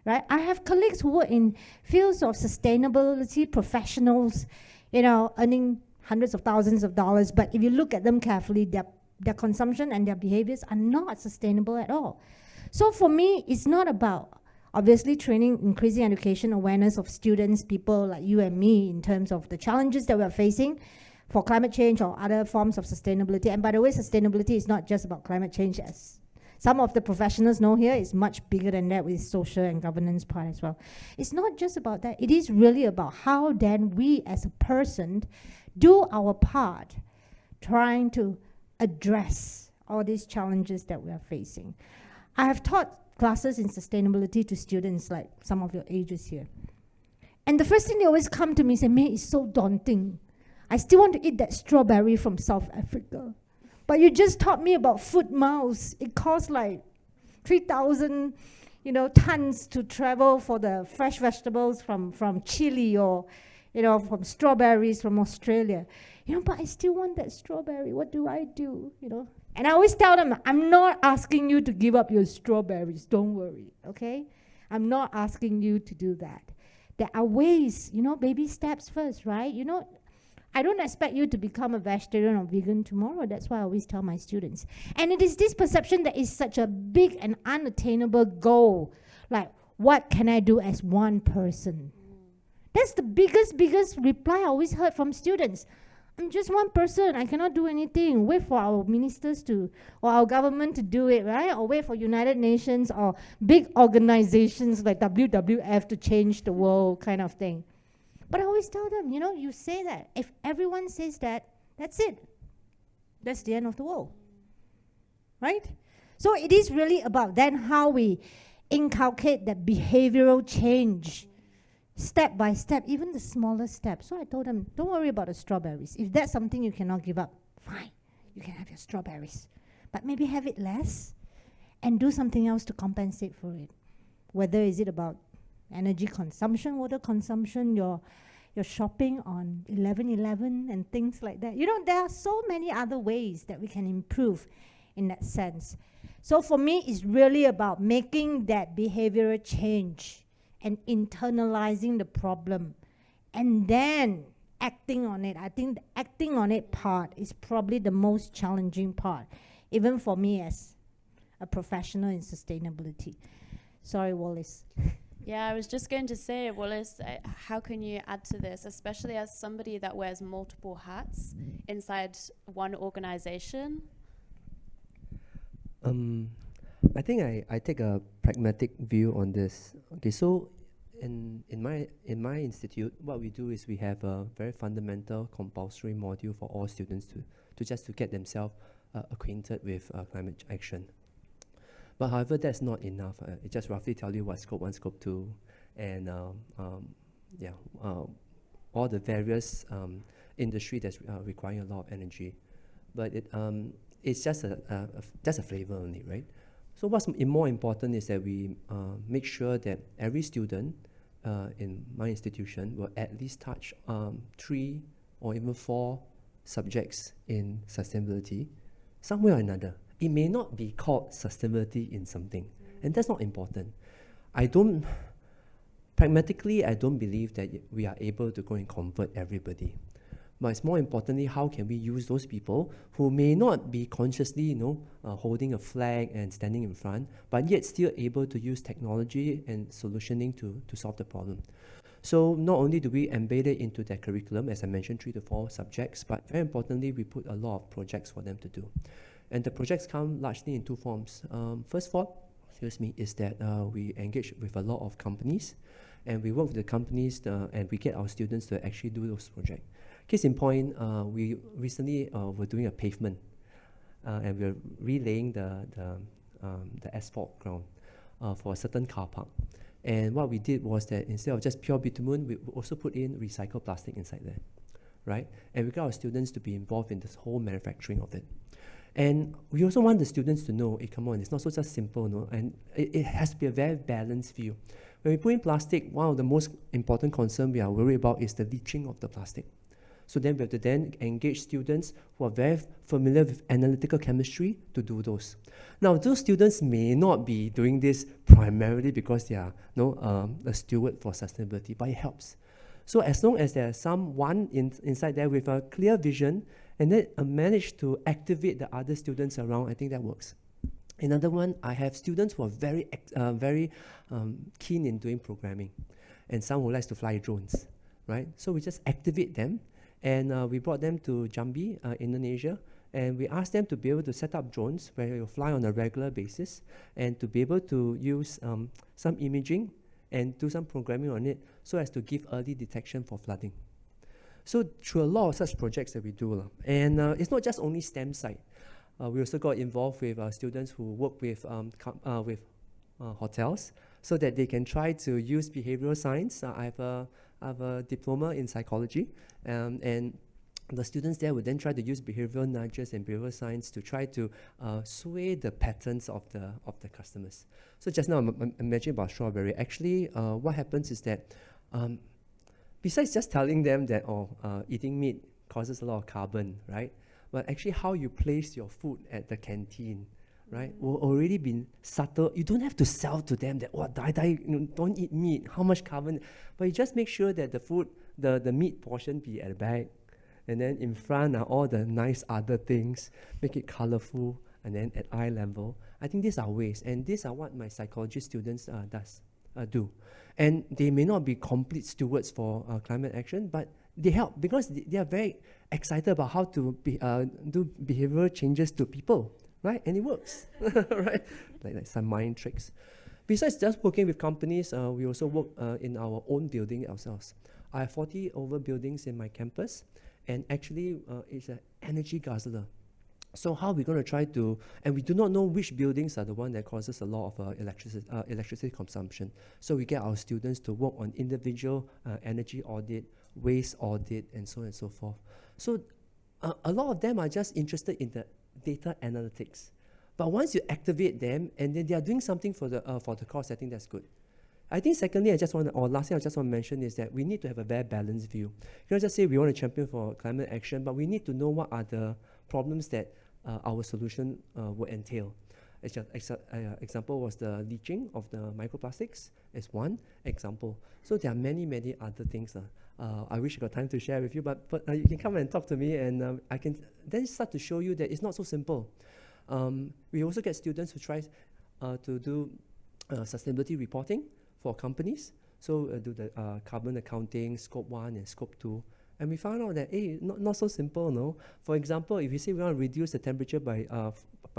right? I have colleagues who work in fields of sustainability professionals, you know, earning hundreds of thousands of dollars, but if you look at them carefully, their consumption and their behaviors are not sustainable at all. So for me, it's not about obviously training, increasing education awareness of students, people like you and me, in terms of the challenges that we're facing for climate change or other forms of sustainability. And by the way, sustainability is not just about climate change, as some of the professionals know here, is much bigger than that with social and governance part as well. It's not just about that. It is really about how then we as a person do our part trying to address all these challenges that we are facing. I have taught classes in sustainability to students like some of your ages here. And the first thing they always come to me and say, May, it's so daunting. I still want to eat that strawberry from South Africa. But you just taught me about foot miles. It costs like 3,000, you know, tons to travel for the fresh vegetables from Chile or, you know, from strawberries from Australia. You know, but I still want that strawberry. What do I do? You know, and I always tell them, I'm not asking you to give up your strawberries. Don't worry, okay? I'm not asking you to do that. There are ways, you know, baby steps first, right? You know, I don't expect you to become a vegetarian or vegan tomorrow. That's why I always tell my students. And it is this perception that is such a big and unattainable goal. Like, what can I do as one person? That's the biggest reply I always heard from students. I'm just one person. I cannot do anything. Wait for our ministers to, or our government to do it, right? Or wait for United Nations or big organizations like WWF to change the world kind of thing. But I always tell them, you know, you say that. If everyone says that, that's it. That's the end of the world. Right? So it is really about then how we inculcate that behavioral change step by step, even the smallest steps. So I told them, don't worry about the strawberries. If that's something you cannot give up, fine. You can have your strawberries. But maybe have it less and do something else to compensate for it. Whether is it about energy consumption, water consumption, your shopping on 11/11 and things like that. You know, there are so many other ways that we can improve in that sense. So for me, it's really about making that behavioral change and internalizing the problem and then acting on it. I think the acting on it part is probably the most challenging part, even for me as a professional in sustainability. Sorry, Wallace. Yeah, I was just going to say, Wallace, how can you add to this, especially as somebody that wears multiple hats inside one organization? I think I take a pragmatic view on this. Okay, so in my institute, what we do is we have a very fundamental compulsory module for all students to get themselves acquainted with climate action. But however, that's not enough. It just roughly tell you what scope 1, scope 2, and all the various industry that's requiring a lot of energy. But it's just a flavor only, right? So what's more important is that we make sure that every student in my institution will at least touch 3 or even 4 subjects in sustainability, somewhere or another. It may not be called sustainability in something, and that's not important. Pragmatically, I don't believe that we are able to go and convert everybody. But it's more importantly, how can we use those people who may not be consciously, holding a flag and standing in front, but yet still able to use technology and solutioning to solve the problem. So not only do we embed it into their curriculum, as I mentioned, 3 to 4 subjects, but very importantly, we put a lot of projects for them to do. And the projects come largely in 2 forms. First form, is that we engage with a lot of companies, and we work with the companies and we get our students to actually do those projects. Case in point, we recently were doing a pavement, and we're relaying the asphalt ground for a certain car park. And what we did was that instead of just pure bitumen, we also put in recycled plastic inside there, right? And we got our students to be involved in this whole manufacturing of it. And we also want the students to know, come on, it's not so just simple, no? And it has to be a very balanced view. When we put in plastic, one of the most important concerns we are worried about is the leaching of the plastic. So then we have to then engage students who are very familiar with analytical chemistry to do those. Now, those students may not be doing this primarily because they are a steward for sustainability, but it helps. So as long as there's someone inside there with a clear vision and then manage to activate the other students around, I think that works. Another one, I have students who are very keen in doing programming, and some who like to fly drones, right? So we just activate them, and we brought them to Jambi, Indonesia, and we asked them to be able to set up drones where you fly on a regular basis, and to be able to use some imaging and do some programming on it so as to give early detection for flooding. So through a lot of such projects that we do, and it's not just only STEM side. We also got involved with students who work with hotels so that they can try to use behavioral science. I have a diploma in psychology, and the students there would then try to use behavioral nudges and behavioral science to try to sway the patterns of the customers. So just now I mentioned about strawberry. Actually, what happens is that besides just telling them that eating meat causes a lot of carbon, right? But actually how you place your food at the canteen, right, will already been subtle. You don't have to sell to them that, don't eat meat, how much carbon, but you just make sure that the food, the meat portion be at the back, and then in front are all the nice other things, make it colorful, and then at eye level. I think these are ways, and these are what my psychology students do. And they may not be complete stewards for climate action, but they help because they are very excited about how to do behavioral changes to people, right? And it works, right? Like some mind tricks. Besides just working with companies, we also work in our own building ourselves. I have 40 over buildings in my campus, and actually it's an energy guzzler. So how are we going to try to, and we do not know which buildings are the one that causes a lot of electricity consumption. So we get our students to work on individual energy audit, waste audit, and so on and so forth. So a lot of them are just interested in the data analytics. But once you activate them, and then they are doing something for the course, I think that's good. I think secondly, last thing I just want to mention is that we need to have a very balanced view. You can't just say we want to champion for climate action, but we need to know what are the problems that our solution will entail. Example was the leaching of the microplastics is one example. So there are many, many other things. I wish I got time to share with you, but you can come and talk to me, and I can then start to show you that it's not so simple. We also get students who try to do sustainability reporting for companies. So do the carbon accounting, scope 1 and scope 2. And we found out that, hey, not so simple, no? For example, if you say we want to reduce the temperature by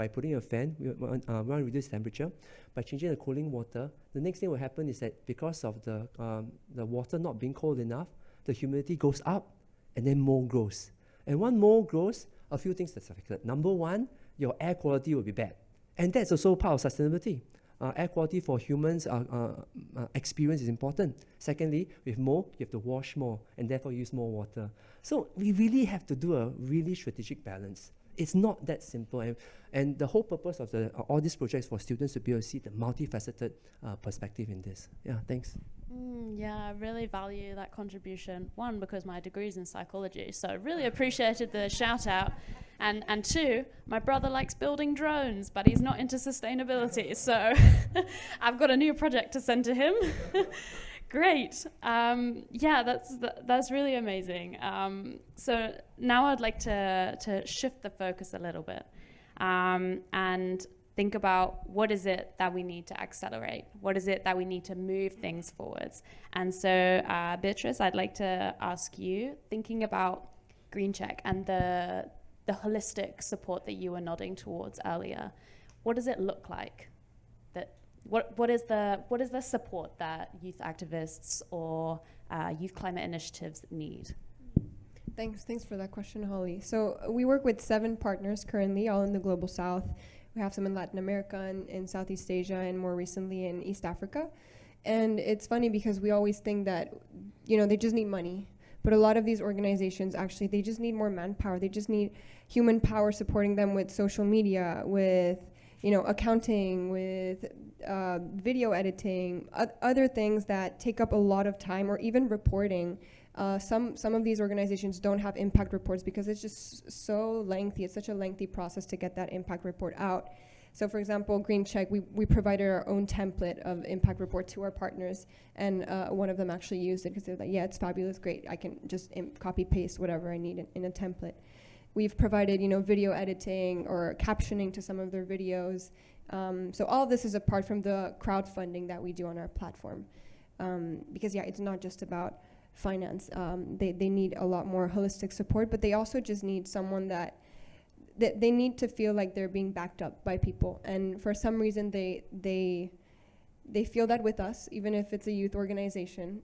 putting a fan, we want to reduce temperature, by changing the cooling water, the next thing will happen is that because of the water not being cold enough, the humidity goes up, and then mold grows. And when mold grows, a few things that's affected. Number one, your air quality will be bad. And that's also part of sustainability. Air quality for humans experience is important. Secondly, with mold, you have to wash more and therefore use more water. So we really have to do a really strategic balance. It's not that simple. And the whole purpose of all these projects for students to be able to see the multifaceted perspective in this. Yeah, thanks. Yeah, I really value that contribution. One, because my degree's in psychology, so I really appreciated the shout out. And two, my brother likes building drones, but he's not into sustainability, so I've got a new project to send to him. Great. Yeah, that's really amazing. So now I'd like to shift the focus a little bit and think about what is it that we need to accelerate? What is it that we need to move things forwards? And so, Beatrice, I'd like to ask you, thinking about GreenCheck and the holistic support that you were nodding towards earlier, what does it look like? What is the support that youth activists or youth climate initiatives need? Thanks for that question, Holly. So we work with 7 partners currently, all in the Global South. We have some in Latin America and in Southeast Asia, and more recently in East Africa. And it's funny because we always think that, they just need money. But a lot of these organizations, actually, they just need more manpower. They just need human power supporting them with social media, with, accounting, with video editing, other things that take up a lot of time, or even reporting. Some of these organizations don't have impact reports because it's just so lengthy. It's such a lengthy process to get that impact report out. So for example, GreenCheck, we provided our own template of impact report to our partners, and one of them actually used it because they're like, yeah, it's fabulous, great. I can just copy paste whatever I need in a template. We've provided, video editing or captioning to some of their videos. So all of this is apart from the crowdfunding that we do on our platform. Because it's not just about finance. They need a lot more holistic support, but they also just need someone that they need to feel like they're being backed up by people. And for some reason, they feel that with us, even if it's a youth organization.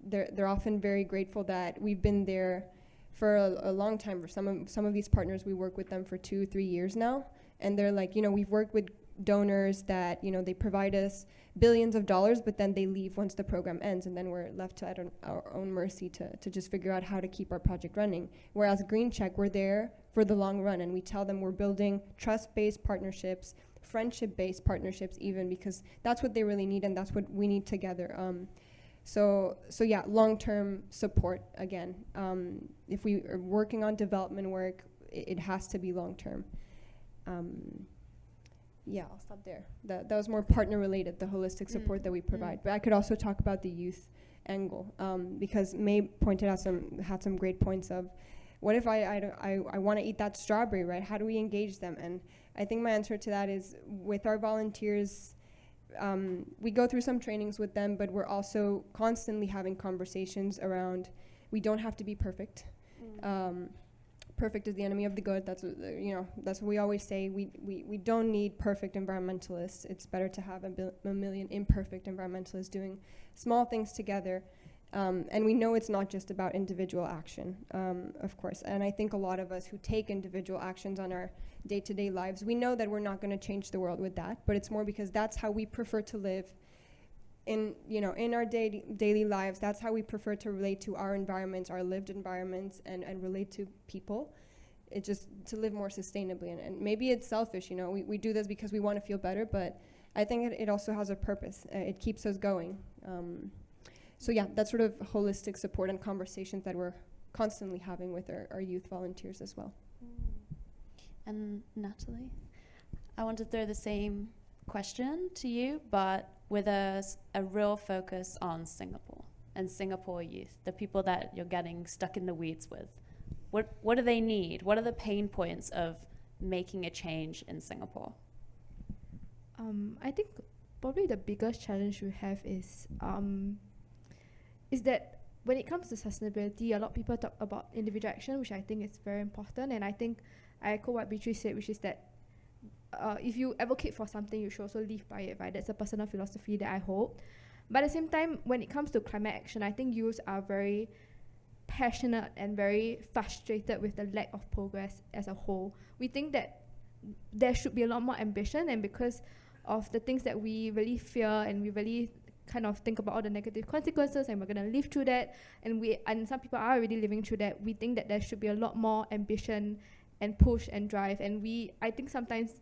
They're often very grateful that we've been there for a long time. For some of these partners, we work with them for 2-3 years now, and they're like, we've worked with donors that they provide us billions of dollars, but then they leave once the program ends, and then we're left to our own mercy to just figure out how to keep our project running. Whereas GreenCheck, we're there for the long run, and we tell them we're building trust-based partnerships, friendship-based partnerships even, because that's what they really need, and that's what we need together. So yeah, long-term support again. If we are working on development work, it has to be long-term. Yeah, I'll stop there. That was more partner-related, the holistic support that we provide. But I could also talk about the youth angle, because May had some great points of, what if I want to eat that strawberry, right? How do we engage them? And I think my answer to that is, with our volunteers, we go through some trainings with them, but we're also constantly having conversations around, we don't have to be perfect. Perfect is the enemy of the good. That's what we always say. We don't need perfect environmentalists. It's better to have a million imperfect environmentalists doing small things together. And we know it's not just about individual action, of course. And I think a lot of us who take individual actions on our day-to-day lives, we know that we're not going to change the world with that, but it's more because that's how we prefer to live in our daily lives. That's how we prefer to relate to our environments, our lived environments, and relate to people. It's just to live more sustainably. And maybe it's selfish, we do this because we want to feel better, but I think it also has a purpose. It keeps us going. So yeah, that's sort of holistic support and conversations that we're constantly having with our youth volunteers as well. And Natalie, I want to throw the same question to you, but with a real focus on Singapore and Singapore youth, the people that you're getting stuck in the weeds with. What do they need? What are the pain points of making a change in Singapore? I think probably the biggest challenge we have is that when it comes to sustainability, a lot of people talk about individual action, which I think is very important. And I think I echo what Beatrice said, which is that if you advocate for something, you should also live by it, right? That's a personal philosophy that I hold. But at the same time, when it comes to climate action, I think youths are very passionate and very frustrated with the lack of progress as a whole. We think that there should be a lot more ambition, and because of the things that we really fear, and we really kind of think about all the negative consequences, and we're going to live through that, and some people are already living through that. We think that there should be a lot more ambition and push and drive, and I think sometimes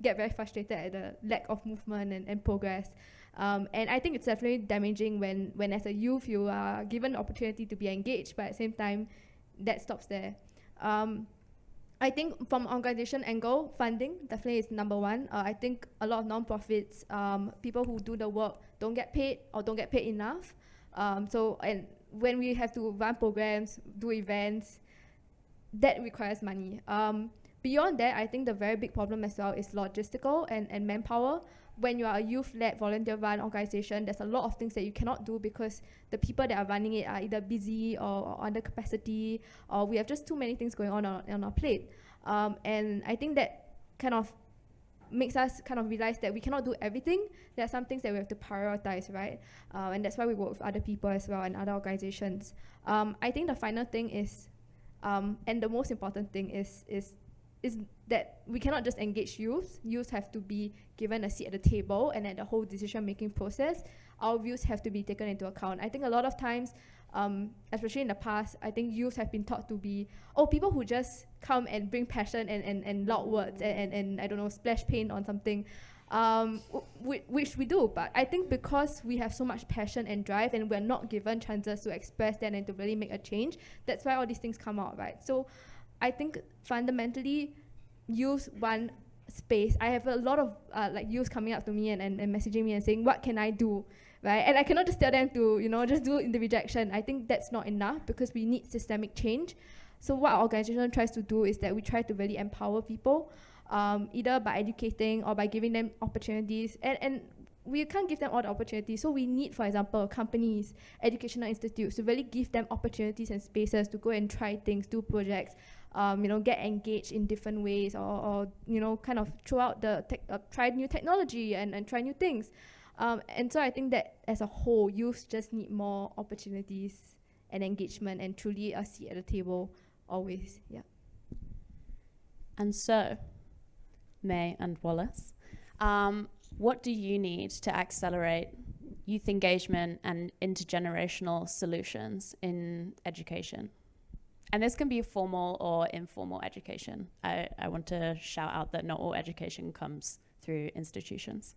get very frustrated at the lack of movement and progress. And I think it's definitely damaging when as a youth you are given the opportunity to be engaged, but at the same time that stops there. I think from organization angle, funding definitely is number one. I think a lot of non-profits, people who do the work don't get paid or don't get paid enough. And when we have to run programs, do events, that requires money. Beyond that, I think the very big problem as well is logistical and manpower. When you are a youth-led, volunteer-run organization, there's a lot of things that you cannot do because the people that are running it are either busy or under capacity, or we have just too many things going on our plate. And I think that kind of makes us kind of realize that we cannot do everything. There are some things that we have to prioritize, right? And that's why we work with other people as well and other organizations. I think the final thing is, and the most important thing is that we cannot just engage youth. Youth have to be given a seat at the table, and at the whole decision-making process, our views have to be taken into account. I think a lot of times, especially in the past, I think youth have been taught to be, people who just come and bring passion and loud words and I don't know, splash paint on something, which we do. But I think because we have so much passion and drive and we're not given chances to express that and to really make a change, that's why all these things come out, right? So I think fundamentally, youth want space. I have a lot of youth coming up to me and messaging me and saying, what can I do, right? And I cannot just tell them to, just do individual action. I think that's not enough because we need systemic change. So what our organization tries to do is that we try to really empower people, either by educating or by giving them opportunities. And we can't give them all the opportunities. So we need, for example, companies, educational institutes to really give them opportunities and spaces to go and try things, do projects, get engaged in different ways, or kind of throw out try new technology and try new things. And so I think that as a whole, youth just need more opportunities and engagement and truly a seat at the table always. Yeah. And so, May and Wallace, what do you need to accelerate youth engagement and intergenerational solutions in education? And this can be formal or informal education. I want to shout out that not all education comes through institutions.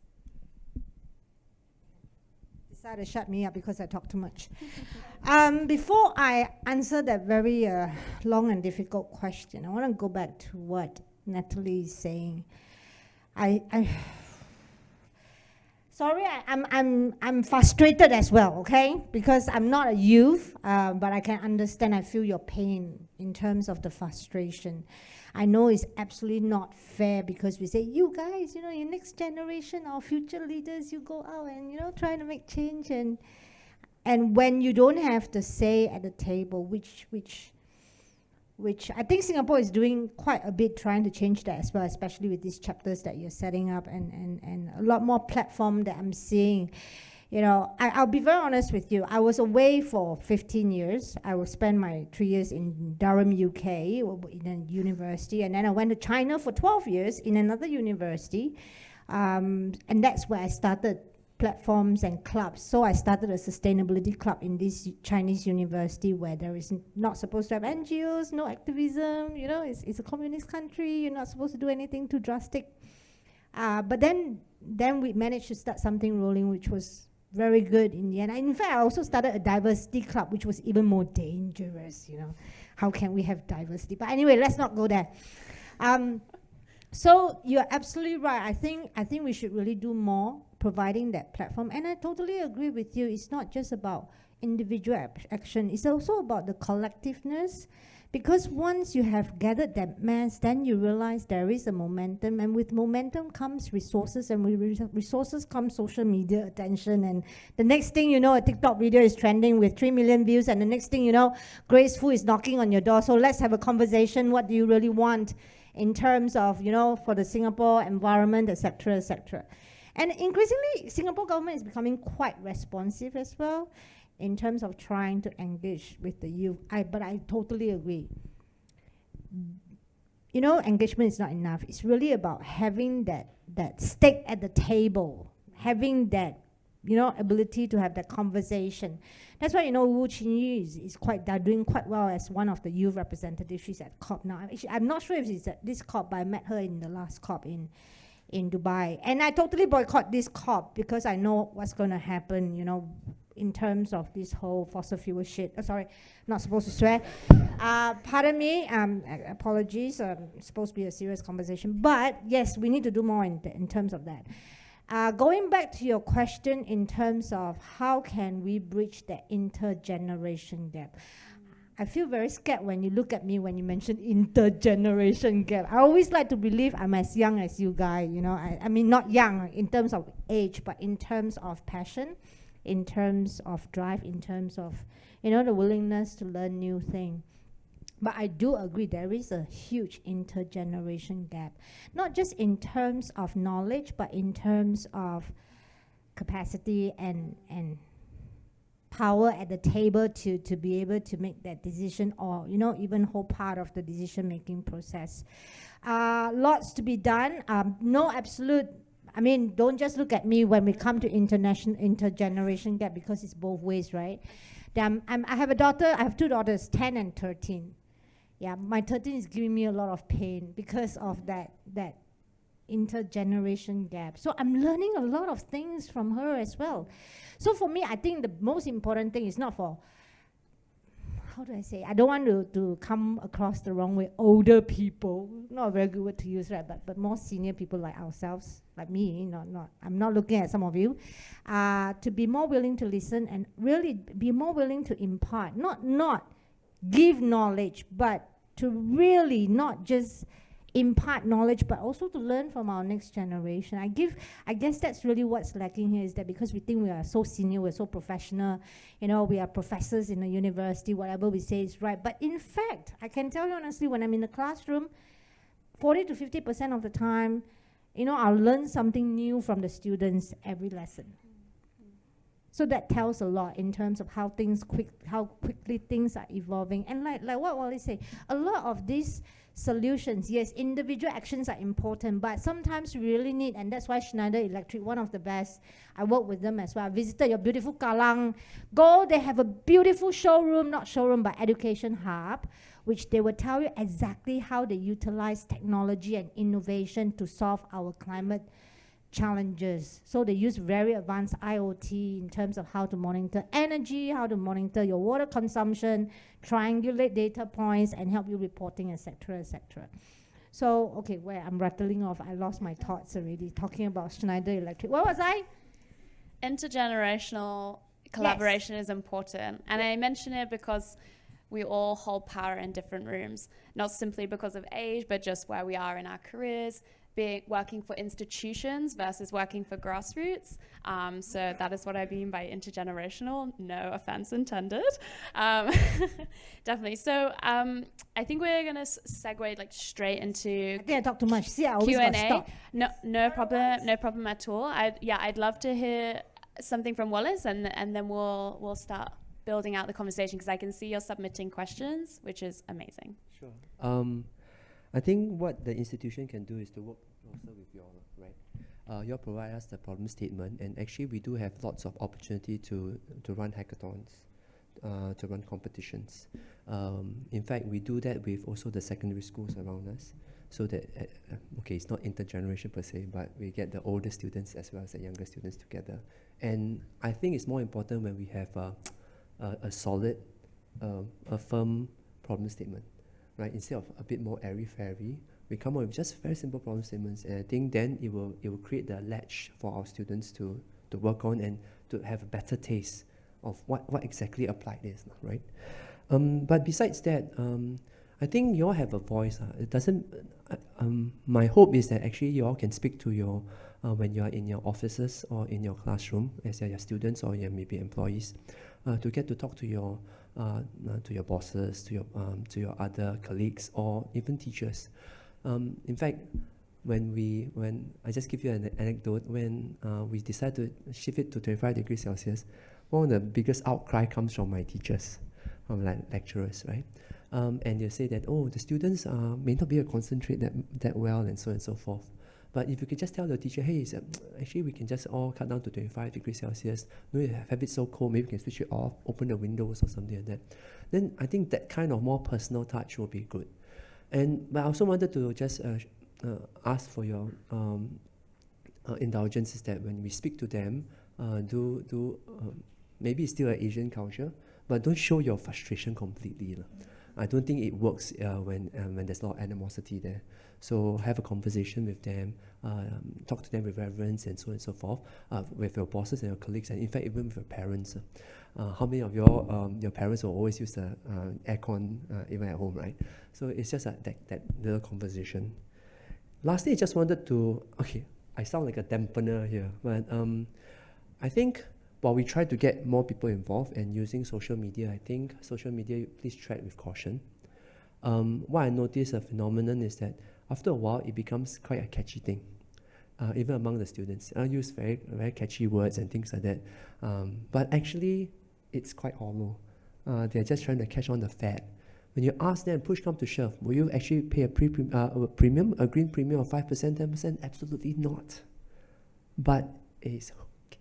Decided to shut me up because I talk too much. Before I answer that very long and difficult question, I want to go back to what Natalie is saying. I'm frustrated as well, okay? Because I'm not a youth, but I can understand, I feel your pain in terms of the frustration. I know it's absolutely not fair because we say, you guys, your next generation, our future leaders, you go out and, try to make change. And when you don't have the say at the table, which I think Singapore is doing quite a bit trying to change that as well, especially with these chapters that you're setting up and a lot more platform that I'm seeing. I'll be very honest with you. I was away for 15 years. I will spend my 3 years in Durham, UK, in a university, and then I went to China for 12 years in another university, and that's where I started platforms and clubs. So I started a sustainability club in this Chinese university where there is not supposed to have NGOs, no activism, it's a communist country, you're not supposed to do anything too drastic. But then we managed to start something rolling, which was very good in the end. In fact, I also started a diversity club, which was even more dangerous, How can we have diversity? But anyway, let's not go there. So you're absolutely right. I think we should really do more providing that platform. And I totally agree with you. It's not just about individual action. It's also about the collectiveness. Because once you have gathered that mass, then you realize there is a momentum. And with momentum comes resources. And with resources comes social media attention. And the next thing you know, a TikTok video is trending with 3 million views. And the next thing you know, Grace Fu is knocking on your door. So let's have a conversation. What do you really want in terms of, for the Singapore environment, et cetera, et cetera. And increasingly, Singapore government is becoming quite responsive as well in terms of trying to engage with the youth. But I totally agree. Engagement is not enough. It's really about having that stake at the table, having that, ability to have that conversation. That's why, Wu Qingyu is doing quite well as one of the youth representatives. She's at COP now. I'm not sure if she's at this COP, but I met her in the last COP in Dubai. And I totally boycott this COP because I know what's going to happen, in terms of this whole fossil fuel shit. Sorry, not supposed to swear. Pardon me, apologies. It's supposed to be a serious conversation. But yes, we need to do more in terms of that. Going back to your question in terms of how can we bridge the intergeneration gap. I feel very scared when you look at me when you mention intergeneration gap. I always like to believe I'm as young as you guys, I mean, not young in terms of age, but in terms of passion, in terms of drive, in terms of, the willingness to learn new things. But I do agree there is a huge intergeneration gap, not just in terms of knowledge, but in terms of capacity and power at the table to be able to make that decision, or even hold part of the decision-making process. Lots to be done. No absolute. I mean, don't just look at me when we come to intergeneration gap, because it's both ways, right? I have a daughter. I have two daughters, 10 and 13. Yeah, my 13 is giving me a lot of pain because of that intergeneration gap. So I'm learning a lot of things from her as well. So for me, I think the most important thing is not for, how do I say? I don't want to come across the wrong way. Older people, not a very good word to use, right? But more senior people like ourselves, like me, I'm not looking at some of you, to be more willing to listen and really be more willing to impart, not give knowledge, but to really not just impart knowledge, but also to learn from our next generation. I guess that's really what's lacking here, is that because we think we are so senior, we're so professional, we are professors in a university, whatever we say is right. But in fact, I can tell you honestly, when I'm in the classroom, 40 to 50% of the time, I'll learn something new from the students every lesson. So that tells a lot in terms of how quickly things are evolving. And like what Wallace said, a lot of these solutions, yes, individual actions are important, but sometimes we really need, and that's why Schneider Electric, one of the best, I work with them as well. I visited your beautiful Kallang. They have a beautiful but education hub, which they will tell you exactly how they utilize technology and innovation to solve our climate challenges. So they use very advanced IoT in terms of how to monitor energy, how to monitor your water consumption, triangulate data points, and help you reporting, etc., etc. So, okay, where I'm rattling off, I lost my thoughts already, talking about Schneider Electric. What was I? Intergenerational collaboration is important. And I mention it because we all hold power in different rooms, not simply because of age, but just where we are in our careers, working for institutions versus working for grassroots. So that is what I mean by intergenerational, no offense intended. Definitely. So I think we're going to segue straight into I think I talk too much. See, I always got Q&A. stopped. No problem at all. I'd love to hear something from Wallace, and then we'll start building out the conversation, because I can see you're submitting questions, which is amazing. Sure. I think what the institution can do is to work closer with you all, right? You all provide us the problem statement, and actually we do have lots of opportunity to run hackathons, to run competitions. In fact, we do that with also the secondary schools around us, so that, it's not intergeneration per se, but we get the older students as well as the younger students together. And I think it's more important when we have a solid, a firm problem statement. Right, instead of a bit more airy-fairy, we come up with just very simple problem statements, and I think then it will create the latch for our students to work on and to have a better taste of what exactly applied is, right? But besides that, I think you all have a voice. It doesn't. My hope is that actually you all can speak to your when you are in your offices or in your classroom as your students or your maybe employees, to get to talk to your bosses, to your other colleagues, or even teachers. In fact, when I just give you an anecdote, when we decided to shift it to 25 degrees Celsius, one of the biggest outcry comes from my teachers, from lecturers, right? And they say that, the students may not be able to concentrate that well, and so forth. But if you could just tell the teacher, hey, actually we can just all cut down to 25 degrees Celsius. No, you have it so cold, maybe we can switch it off, open the windows or something like that. Then I think that kind of more personal touch will be good. But I also wanted to just ask for your indulgence, is that when we speak to them, maybe it's still an Asian culture, but don't show your frustration completely. I don't think it works when there's a lot of animosity there. So have a conversation with them, talk to them with reverence and so on and so forth, with your bosses and your colleagues, and in fact even with your parents. How many of your parents will always use the aircon even at home, right? So it's just that little conversation. Lastly, I just wanted to, I sound like a dampener here, but I think while we try to get more people involved and using social media, I think social media, please tread with caution. What I noticed a phenomenon is that after a while, it becomes quite a catchy thing, even among the students. I use very, very catchy words and things like that. But actually, it's quite hollow. They're just trying to catch on the fad. When you ask them, push come to shove, will you actually pay a green premium of 5%, 10%? Absolutely not. But it's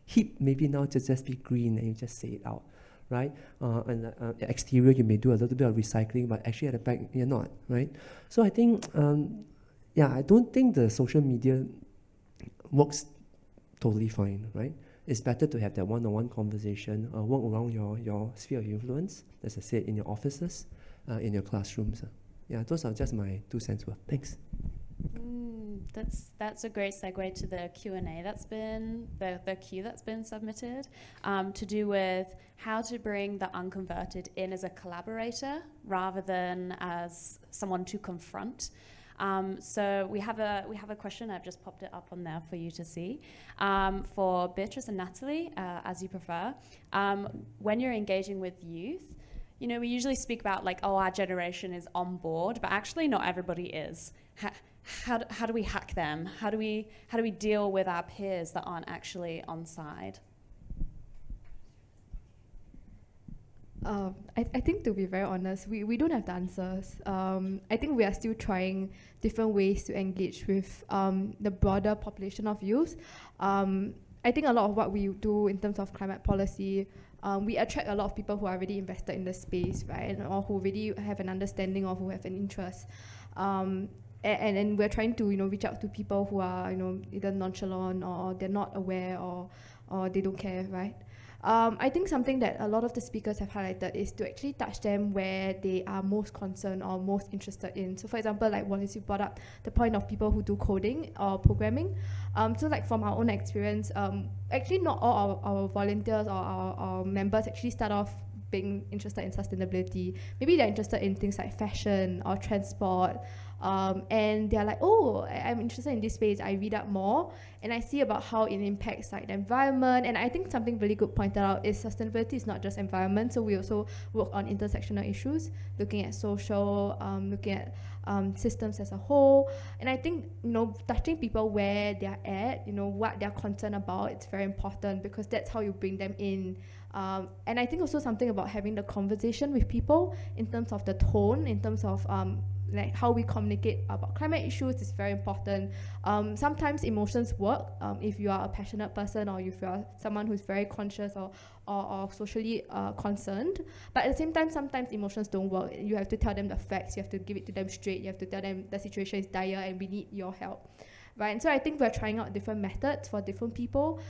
hip maybe now to just be green and you just say it out, right? And the exterior, you may do a little bit of recycling, but actually at the back, you're not, right? So I think, I don't think the social media works totally fine, right? It's better to have that one-on-one conversation, work around your sphere of influence, as I said, in your offices, in your classrooms. Those are just my 2 cents worth. Thanks. That's a great segue to the Q&A that's been, the queue that's been submitted, to do with how to bring the unconverted in as a collaborator rather than as someone to confront. So we have a question. I've just popped it up on there for you to see. For Beatrice and Natalie, as you prefer, when you're engaging with youth, we usually speak about like, our generation is on board, but actually not everybody is. How do we hack them? How do we deal with our peers that aren't actually on side? I think, to be very honest, we don't have the answers. I think we are still trying different ways to engage with the broader population of youth. I think a lot of what we do in terms of climate policy, we attract a lot of people who are already invested in the space, right? Or who really have an understanding or who have an interest. And we're trying to, reach out to people who are, either nonchalant or they're not aware or they don't care, right? I think something that a lot of the speakers have highlighted is to actually touch them where they are most concerned or most interested in. So for example, like Wallace, you brought up the point of people who do coding or programming. So like from our own experience, actually not all our volunteers or our members actually start off being interested in sustainability. Maybe they're interested in things like fashion or transport, and they're like, I'm interested in this space. I read up more and I see about how it impacts like the environment. And I think something really good pointed out is sustainability is not just environment. So we also work on intersectional issues, looking at social, looking at systems as a whole. And I think, touching people where they're at, what they're concerned about, it's very important because that's how you bring them in. And I think also something about having the conversation with people in terms of the tone, in terms of like how we communicate about climate issues is very important. Sometimes emotions work if you are a passionate person or if you are someone who's very conscious or socially concerned. But at the same time, sometimes emotions don't work. You have to tell them the facts. You have to give it to them straight. You have to tell them the situation is dire and we need your help. Right, and so I think we're trying out different methods for different people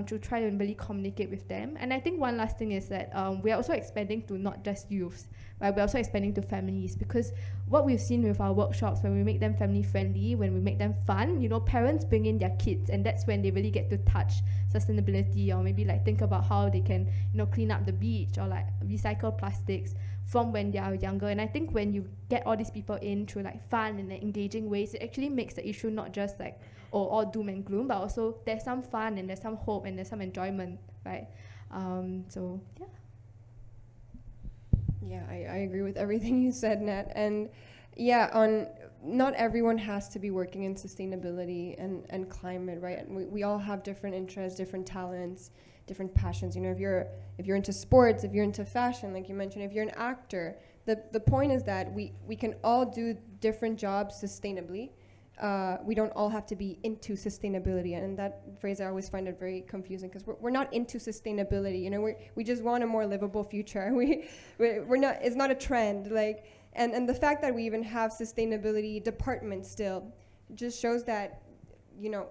to try and really communicate with them. And I think one last thing is that we are also expanding to not just youths, right? We're also expanding to families because what we've seen with our workshops, when we make them family friendly, when we make them fun, parents bring in their kids, and that's when they really get to touch sustainability or maybe like think about how they can, clean up the beach or like recycle plastics from when they are younger. And I think when you get all these people in through like fun and engaging ways, it actually makes the issue not just like all doom and gloom, but also there's some fun and there's some hope and there's some enjoyment, right? So yeah. Yeah, I agree with everything you said, Nat. And yeah, not everyone has to be working in sustainability and climate, right? And we all have different interests, different talents, different passions. If you're into sports, if you're into fashion, like you mentioned, if you're an actor, the point is that we can all do different jobs sustainably. we don't all have to be into sustainability. And that phrase, I always find it very confusing, because we're not into sustainability. You know, we just want a more livable future. We're not. It's not a trend. Like, and the fact that we even have sustainability departments still just shows that, you know,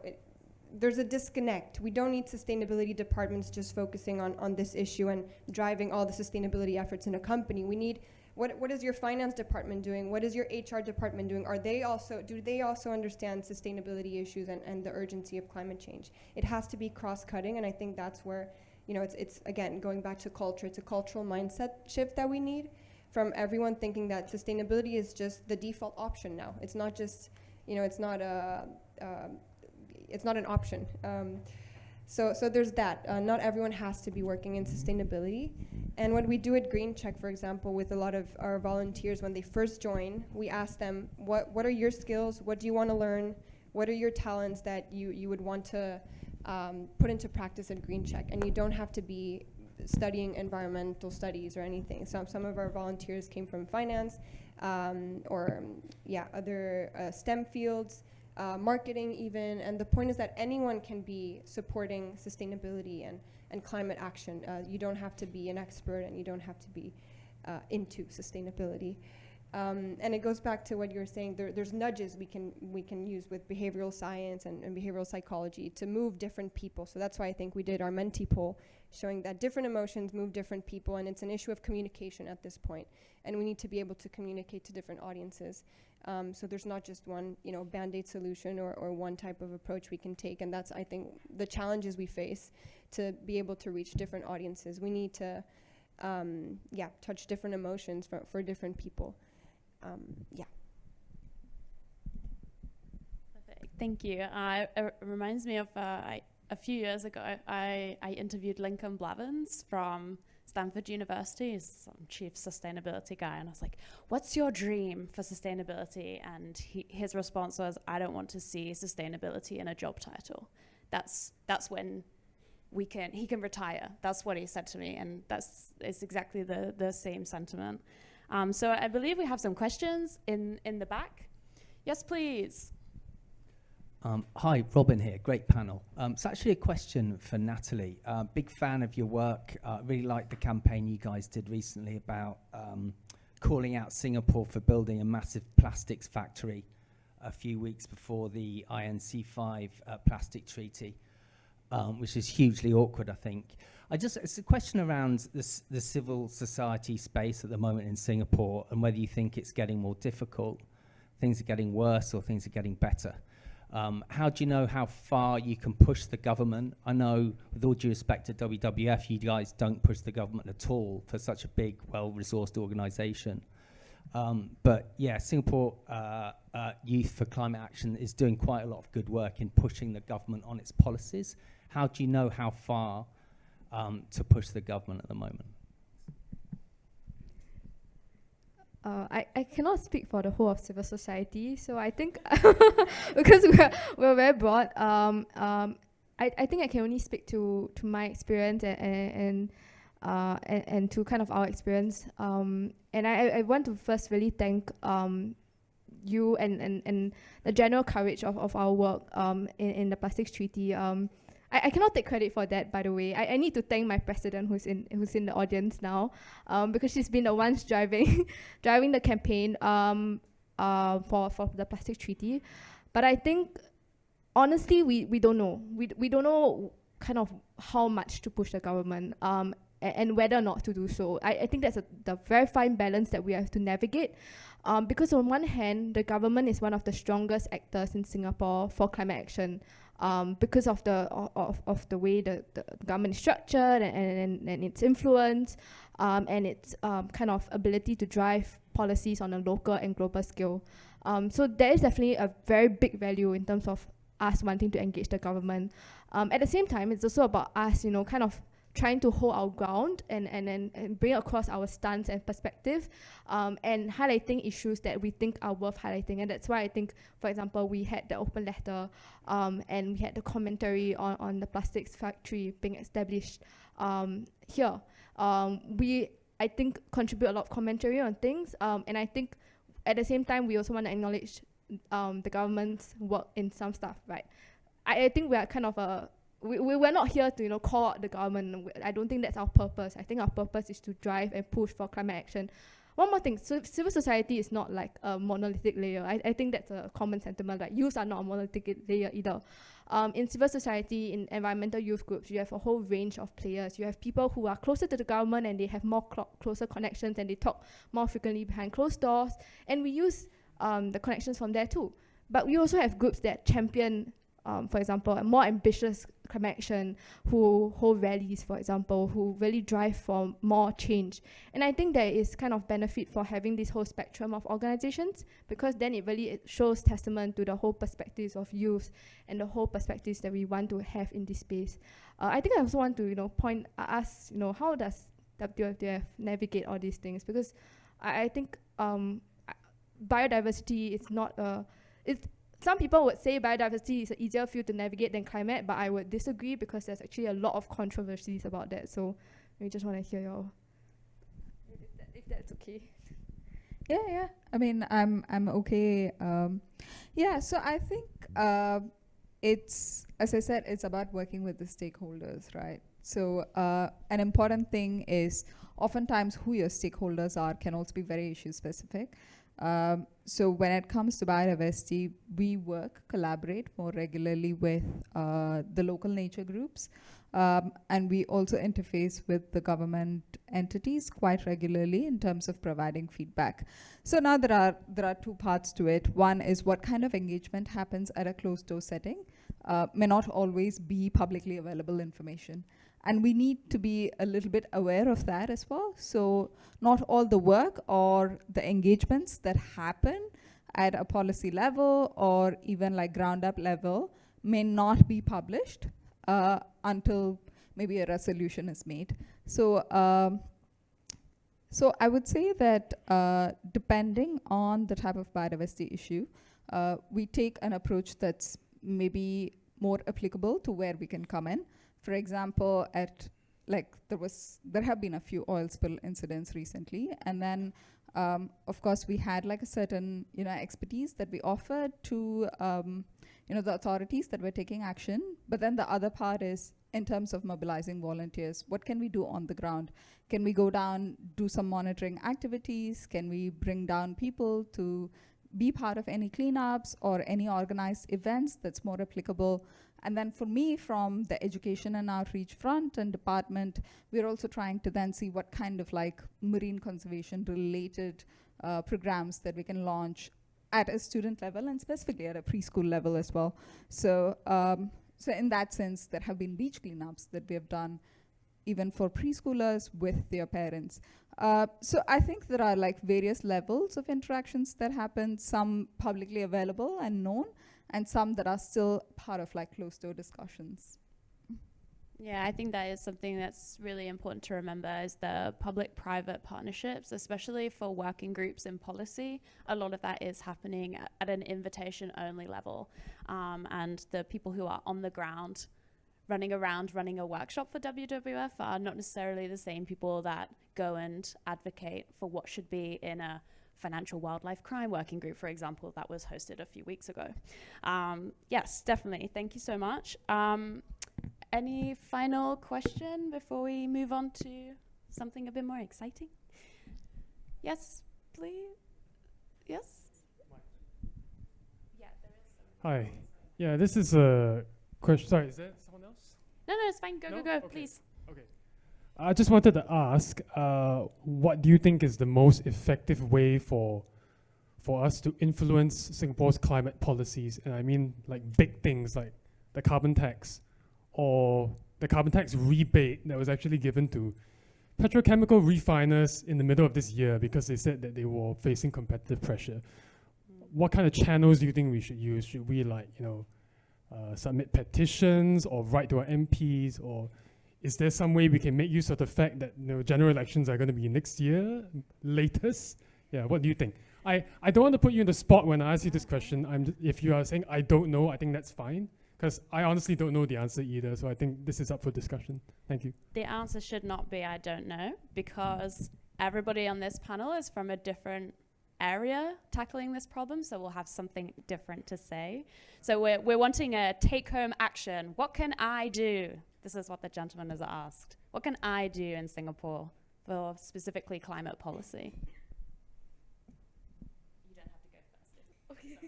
there's a disconnect. We don't need sustainability departments just focusing on this issue and driving all the sustainability efforts in a company. We need, what is your finance department doing? What is your HR department doing? Do they also understand sustainability issues and the urgency of climate change? It has to be cross-cutting, and I think that's where, you know, it's again, going back to culture. It's a cultural mindset shift that we need, from everyone thinking that sustainability is just the default option now. It's not just, you know, it's not an option. So there's that. Not everyone has to be working in sustainability. And what we do at GreenCheck, for example, with a lot of our volunteers, when they first join, we ask them, what are your skills? What do you want to learn? What are your talents that you would want to put into practice at GreenCheck? And you don't have to be studying environmental studies or anything. Some of our volunteers came from finance or other STEM fields. Marketing even, and the point is that anyone can be supporting sustainability and climate action. You don't have to be an expert, and you don't have to be into sustainability. And it goes back to what you were saying, there's nudges we can use with behavioral science and behavioral psychology to move different people. So that's why I think we did our Menti poll, showing that different emotions move different people, and it's an issue of communication at this point. And we need to be able to communicate to different audiences. So there's not just one, you know, band-aid solution or one type of approach we can take. And that's, I think, the challenges we face to be able to reach different audiences. We need to, touch different emotions for different people. Perfect. Thank you. It reminds me of a few years ago, I interviewed Lincoln Blevins from Stanford University. He's some chief sustainability guy, and I was like, what's your dream for sustainability? And his response was, I don't want to see sustainability in a job title. That's when he can retire. That's what he said to me, and it's exactly the same sentiment. So I believe we have some questions in the back. Yes, please. Hi, Robin here. Great panel. It's actually a question for Natalie. Big fan of your work. Really liked the campaign you guys did recently about calling out Singapore for building a massive plastics factory a few weeks before the INC5 plastic treaty, which is hugely awkward, I think. It's a question around the civil society space at the moment in Singapore, and whether you think it's getting more difficult, things are getting worse, or things are getting better. How do you know how far you can push the government? I know, with all due respect to WWF, you guys don't push the government at all for such a big, well-resourced organisation. But yeah, Singapore Youth for Climate Action is doing quite a lot of good work in pushing the government on its policies. How do you know how far to push the government at the moment? I cannot speak for the whole of civil society, so I think because we're very broad. I think I can only speak to my experience and to kind of our experience. And I want to first really thank you and the general courage of our work in the plastics treaty. I cannot take credit for that, by the way. I need to thank my president, who's in the audience now, because she's been the ones driving the campaign for the plastic treaty. But I think, honestly, we don't know. We don't know kind of how much to push the government and whether or not to do so. I think that's the very fine balance that we have to navigate. Because on one hand, the government is one of the strongest actors in Singapore for climate action. Because of the way the government is structured and its influence and its kind of ability to drive policies on a local and global scale. So there is definitely a very big value in terms of us wanting to engage the government. At the same time, it's also about us, kind of trying to hold our ground and bring across our stance and perspective and highlighting issues that we think are worth highlighting. And that's why I think, for example, we had the open letter and we had the commentary on the plastics factory being established here. We, I think, contribute a lot of commentary on things, and I think at the same time we also want to acknowledge the government's work in some stuff, right? I think we are kind of we're not here to call out the government. I don't think that's our purpose. I think our purpose is to drive and push for climate action. One more thing, civil society is not like a monolithic layer. I think that's a common sentiment, like youth are not a monolithic layer either. In civil society, in environmental youth groups, you have a whole range of players. You have people who are closer to the government and they have more closer connections and they talk more frequently behind closed doors. And we use the connections from there too. But we also have groups that champion, for example, a more ambitious climate action, who hold rallies, for example, who really drive for more change. And I think there is kind of benefit for having this whole spectrum of organizations, because then it shows testament to the whole perspectives of youth and the whole perspectives that we want to have in this space. I think I also want to ask how does WWF navigate all these things, because I think biodiversity is not some people would say biodiversity is an easier field to navigate than climate, but I would disagree because there's actually a lot of controversies about that. So we just want to hear your, if that's okay. Yeah. I mean, I'm okay. So I think it's, as I said, it's about working with the stakeholders, right? So an important thing is oftentimes who your stakeholders are can also be very issue specific. So when it comes to biodiversity, we collaborate more regularly with the local nature groups, and we also interface with the government entities quite regularly in terms of providing feedback. So now there are two parts to it. One is what kind of engagement happens at a closed door setting may not always be publicly available information. And we need to be a little bit aware of that as well. So not all the work or the engagements that happen at a policy level or even like ground up level may not be published until maybe a resolution is made. So I would say that depending on the type of biodiversity issue, we take an approach that's maybe more applicable to where we can come in. For example, there have been a few oil spill incidents recently, and then of course we had like a certain expertise that we offered to the authorities that were taking action. But then the other part is in terms of mobilizing volunteers. What can we do on the ground? Can we go down, do some monitoring activities? Can we bring down people to be part of any cleanups or any organized events that's more applicable? And then for me, from the education and outreach front and department, we're also trying to then see what kind of like marine conservation related programs that we can launch at a student level and specifically at a preschool level as well. So in that sense, there have been beach cleanups that we have done even for preschoolers with their parents. So I think there are like various levels of interactions that happen, some publicly available and known, and some that are still part of like closed door discussions. Yeah, I think that is something that's really important to remember, is the public-private partnerships, especially for working groups in policy. A lot of that is happening at an invitation-only level. And the people who are on the ground running around running a workshop for WWF are not necessarily the same people that go and advocate for what should be in a financial wildlife crime working group, for example, that was hosted a few weeks ago. Yes, definitely. Thank you so much. Any final question before we move on to something a bit more exciting? Yes, please. Yes? Yeah, there is some. Hi. Yeah, this is a question. Sorry, is there someone else? No, it's fine. Go, Okay. please. Okay. I just wanted to ask, what do you think is the most effective way for us to influence Singapore's climate policies? And I mean like big things like the carbon tax, or the carbon tax rebate that was actually given to petrochemical refiners in the middle of this year because they said that they were facing competitive pressure. What kind of channels do you think we should use? Should we submit petitions or write to our MPs, or is there some way we can make use of the fact that general elections are going to be next year, latest? Yeah, what do you think? I don't want to put you in the spot when I ask you this question. If you are saying I don't know, I think that's fine, because I honestly don't know the answer either. So I think this is up for discussion. Thank you. The answer should not be I don't know, because everybody on this panel is from a different area tackling this problem, so we'll have something different to say. So we're wanting a take-home action. What can I do? This is what the gentleman has asked. What can I do in Singapore for specifically climate policy? You don't have to go first. Okay.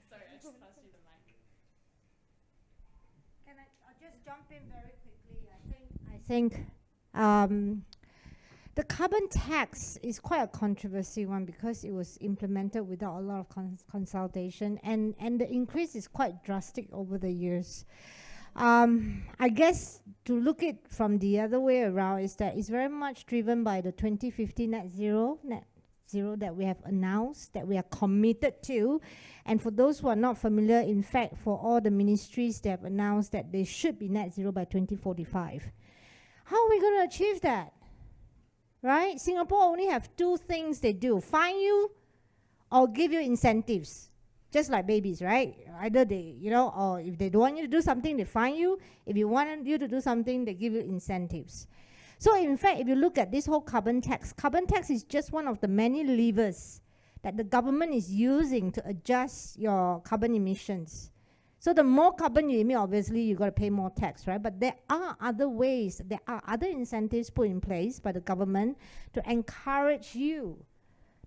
Sorry, I just passed you the mic. Can I'll just jump in very quickly. I think the carbon tax is quite a controversial one because it was implemented without a lot of consultation, and the increase is quite drastic over the years. I guess to look it from the other way around is that it's very much driven by the 2050 net zero that we have announced, that we are committed to. And for those who are not familiar, in fact, for all the ministries, they have announced that they should be net zero by 2045. How are we going to achieve that? Right? Singapore only have two things they do: fine you or give you incentives. Just like babies, right? Either they, or if they don't want you to do something, they fine you. If you want you to do something, they give you incentives. So in fact, if you look at this whole carbon tax is just one of the many levers that the government is using to adjust your carbon emissions. So the more carbon you emit, obviously you got to pay more tax, right? But there are other ways, there are other incentives put in place by the government to encourage you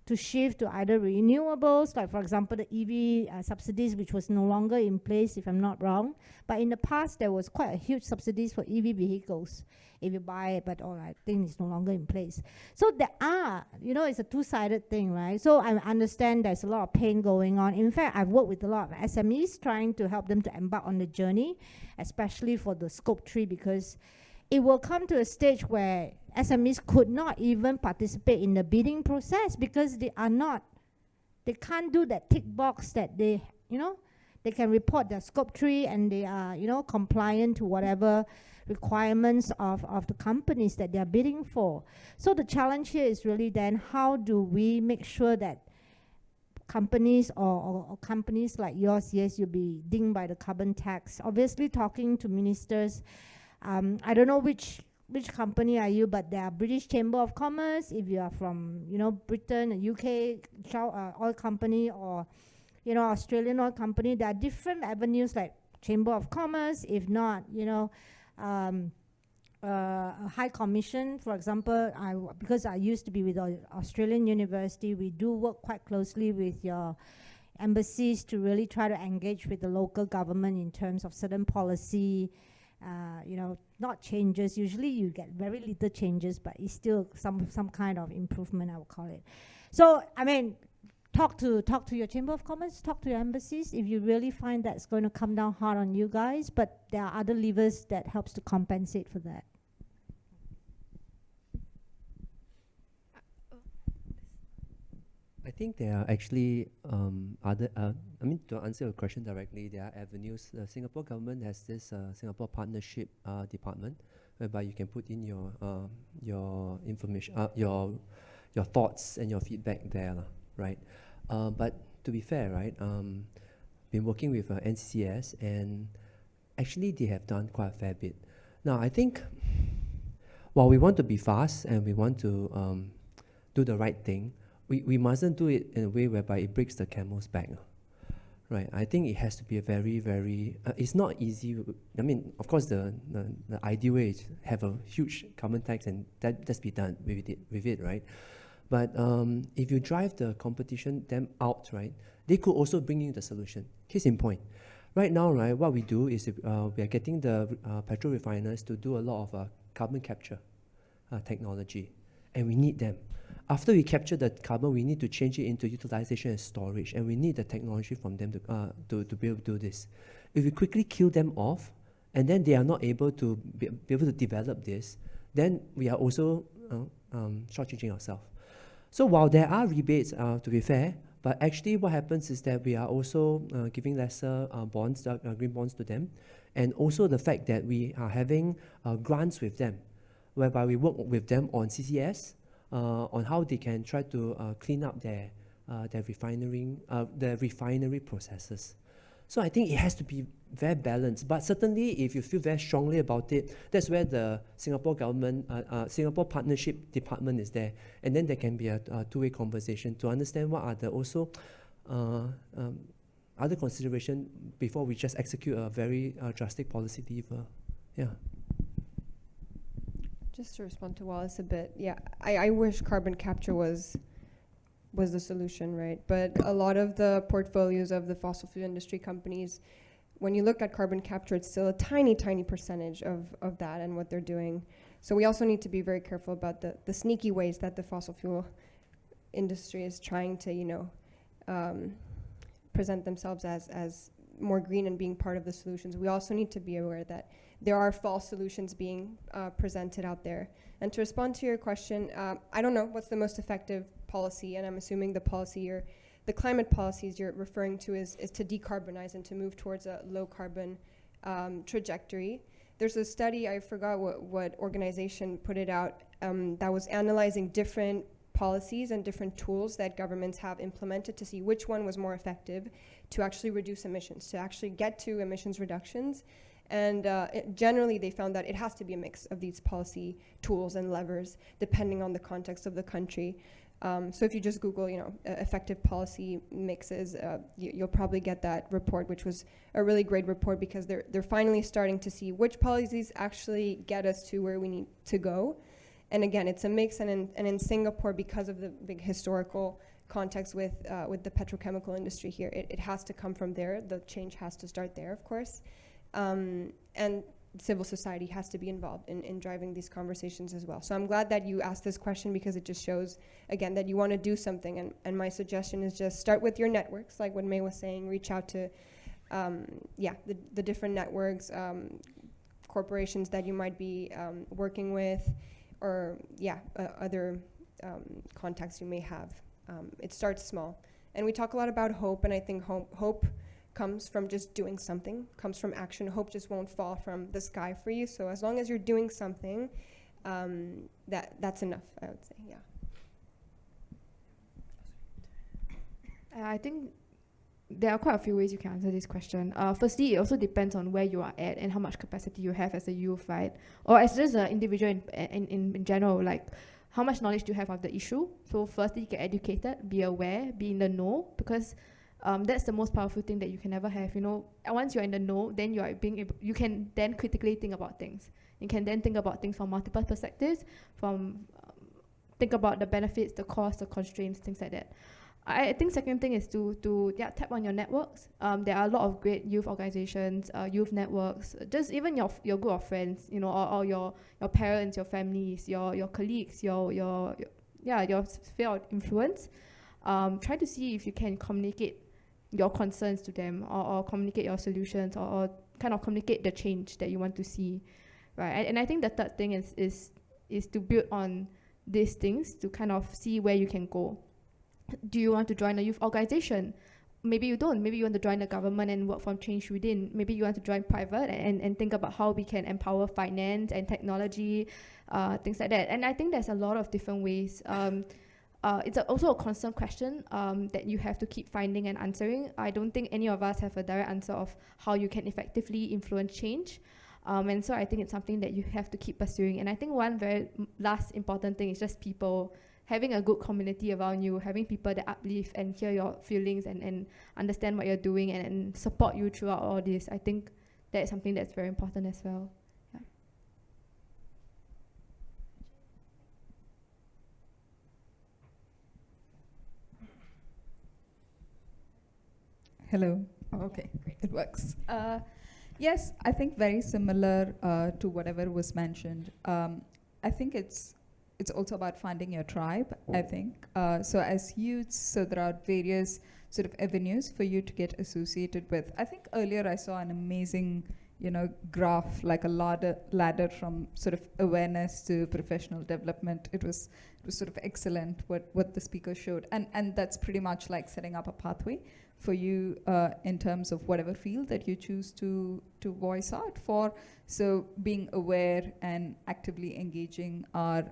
to shift to either renewables, like for example the EV subsidies, which was no longer in place, if I'm not wrong. But in the past, there was quite a huge subsidies for EV vehicles if you buy it, but I think it's no longer in place. So there are, it's a two-sided thing, right? So I understand there's a lot of pain going on. In fact, I've worked with a lot of SMEs trying to help them to embark on the journey, especially for the Scope 3, because it will come to a stage where SMEs could not even participate in the bidding process because they can't do that tick box that they can report their Scope 3 and they are, compliant to whatever requirements of the companies that they are bidding for. So the challenge here is really then, how do we make sure that companies or companies like yours, yes, you'll be dinged by the carbon tax. Obviously, talking to ministers, I don't know which company are you, but there are British Chamber of Commerce. If you are from, Britain, a UK oil company, or, Australian oil company, there are different avenues like Chamber of Commerce. If not, a High Commission, for example, because I used to be with Australian University, we do work quite closely with your embassies to really try to engage with the local government in terms of certain policy, not changes. Usually you get very little changes, but it's still some kind of improvement, I would call it. So, talk to your Chamber of Commerce, talk to your embassies if you really find that's going to come down hard on you guys, but there are other levers that helps to compensate for that. I think there are actually other, to answer your question directly, there are avenues. The Singapore government has this Singapore Partnership Department, whereby you can put in your information, your thoughts and your feedback there, right? But to be fair, right, been working with NCCS, and actually they have done quite a fair bit. Now, I think while we want to be fast and we want to do the right thing, we mustn't do it in a way whereby it breaks the camel's back, right? I think it has to be a very, very, it's not easy. Of course, the ideal way is have a huge carbon tax and that's be done with it, right? But if you drive the competition them out, right, they could also bring you the solution. Case in point, right now, right, what we do is we are getting the petrol refiners to do a lot of carbon capture technology, and we need them. After we capture the carbon, we need to change it into utilization and storage, and we need the technology from them to be able to do this. If we quickly kill them off, and then they are not able to be able to develop this, then we are also shortchanging ourselves. So while there are rebates, to be fair, but actually what happens is that we are also giving lesser bonds, green bonds to them, and also the fact that we are having grants with them, whereby we work with them on CCS, on how they can try to clean up their refinery processes. So I think it has to be very balanced. But certainly, if you feel very strongly about it, that's where the Singapore government, Singapore Partnership Department is there. And then there can be a two-way conversation to understand what are the also other considerations before we just execute a very drastic policy lever. Yeah. Just to respond to Wallace a bit, yeah, I wish carbon capture was the solution, right? But a lot of the portfolios of the fossil fuel industry companies, when you look at carbon capture, it's still a tiny, tiny percentage of that and what they're doing. So we also need to be very careful about the sneaky ways that the fossil fuel industry is trying to, present themselves as more green and being part of the solutions. We also need to be aware that there are false solutions being presented out there. And to respond to your question, I don't know what's the most effective policy, and I'm assuming the climate policies you're referring to is to decarbonize and to move towards a low carbon trajectory. There's a study, I forgot what organization put it out, that was analyzing different policies and different tools that governments have implemented to see which one was more effective to actually reduce emissions, to actually get to emissions reductions. And generally, they found that it has to be a mix of these policy tools and levers, depending on the context of the country. So if you just Google, effective policy mixes, you'll probably get that report, which was a really great report because they're finally starting to see which policies actually get us to where we need to go. And again, it's a mix, and in Singapore, because of the big historical context with the petrochemical industry here, it has to come from there. The change has to start there, of course. And civil society has to be involved in driving these conversations as well. So I'm glad that you asked this question because it just shows, again, that you want to do something. And my suggestion is just start with your networks, like what May was saying, reach out to, the different networks, corporations that you might be working with, or other contacts you may have. It starts small. And we talk a lot about hope, and I think hope comes from just doing something, comes from action. Hope just won't fall from the sky for you. So as long as you're doing something, that's enough, I would say, yeah. I think there are quite a few ways you can answer this question. Firstly, it also depends on where you are at and how much capacity you have as a youth, right? Or as just an individual in general, like how much knowledge do you have of the issue? So firstly, get educated, be aware, be in the know, because that's the most powerful thing that you can ever have. Once you're in the know, then you can then critically think about things. You can then think about things from multiple perspectives, think about the benefits, the costs, the constraints, things like that. I think second thing is to tap on your networks. There are a lot of great youth organizations, youth networks, just even your group of friends, or your parents, your families, your colleagues, your sphere of influence. Try to see if you can communicate your concerns to them, or communicate your solutions, or kind of communicate the change that you want to see, right? And I think the third thing is to build on these things to kind of see where you can go. Do you want to join a youth organization? Maybe you don't. Maybe you want to join the government and work from change within. Maybe you want to join private and think about how we can empower finance and technology, things like that. And I think there's a lot of different ways. It's also a constant question that you have to keep finding and answering. I don't think any of us have a direct answer of how you can effectively influence change. And so I think it's something that you have to keep pursuing. And I think one very last important thing is just people, having a good community around you, having people that uplift and hear your feelings and understand what you're doing and support you throughout all this. I think that is something that's very important as well. Yeah. Hello. Oh, okay, it works. Yes, I think very similar to whatever was mentioned. I think it's also about finding your tribe, I think. So as youths, so there are various sort of avenues for you to get associated with. I think earlier I saw an amazing, graph, like a ladder from sort of awareness to professional development. It was sort of excellent what the speaker showed. And that's pretty much like setting up a pathway for you in terms of whatever field that you choose to voice out for. So being aware and actively engaging are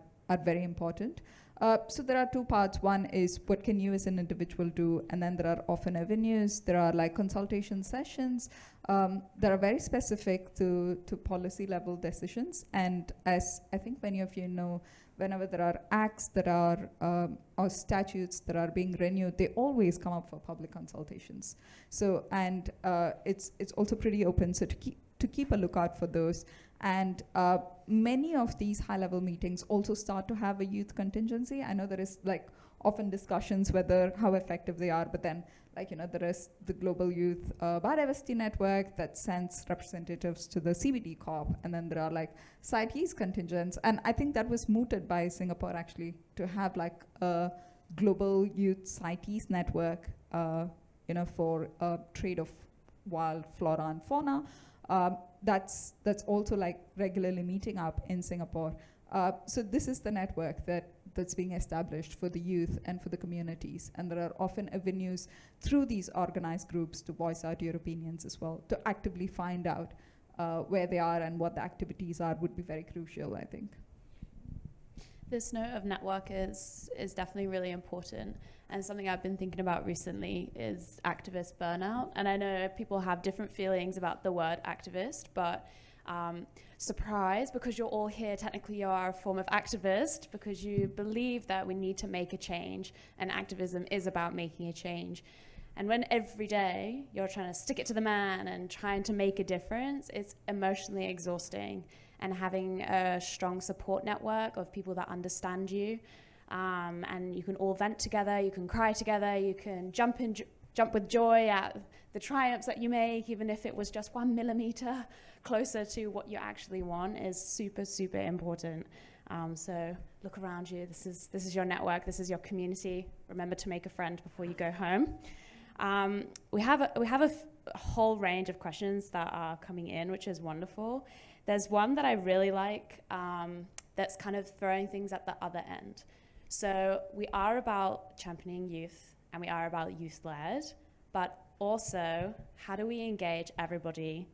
very important. So there are two parts. One is what can you as an individual do, and then there are often avenues. There are like consultation sessions that are very specific to policy level decisions. And as I think many of you know, whenever there are acts that are or statutes that are being renewed, they always come up for public consultations. So and it's also pretty open. So to keep a lookout for those. And many of these high-level meetings also start to have a youth contingency. I know there is like often discussions whether how effective they are, but then there is the Global Youth Biodiversity Network that sends representatives to the CBD-COP, and then there are like CITES contingents. And I think that was mooted by Singapore actually to have like a Global Youth CITES network, for trade of wild flora and fauna. That's also like regularly meeting up in Singapore. So this is the network that's being established for the youth and for the communities. And there are often avenues through these organized groups to voice out your opinions as well, to actively find out where they are and what the activities are would be very crucial, I think. This note of network is definitely really important, and something I've been thinking about recently is activist burnout. And I know people have different feelings about the word activist, but surprise, because you're all here, technically you are a form of activist because you believe that we need to make a change, and activism is about making a change. And when every day you're trying to stick it to the man and trying to make a difference, it's emotionally exhausting. And having a strong support network of people that understand you, and you can all vent together, you can cry together, you can jump with joy at the triumphs that you make, even if it was just 1 millimeter closer to what you actually want, is super, super important. So look around you. This is your network. This is your community. Remember to make a friend before you go home. We have a whole range of questions that are coming in, which is wonderful. There's one that I really like that's kind of throwing things at the other end. So we are about championing youth, and we are about youth-led, but also how do we engage everybody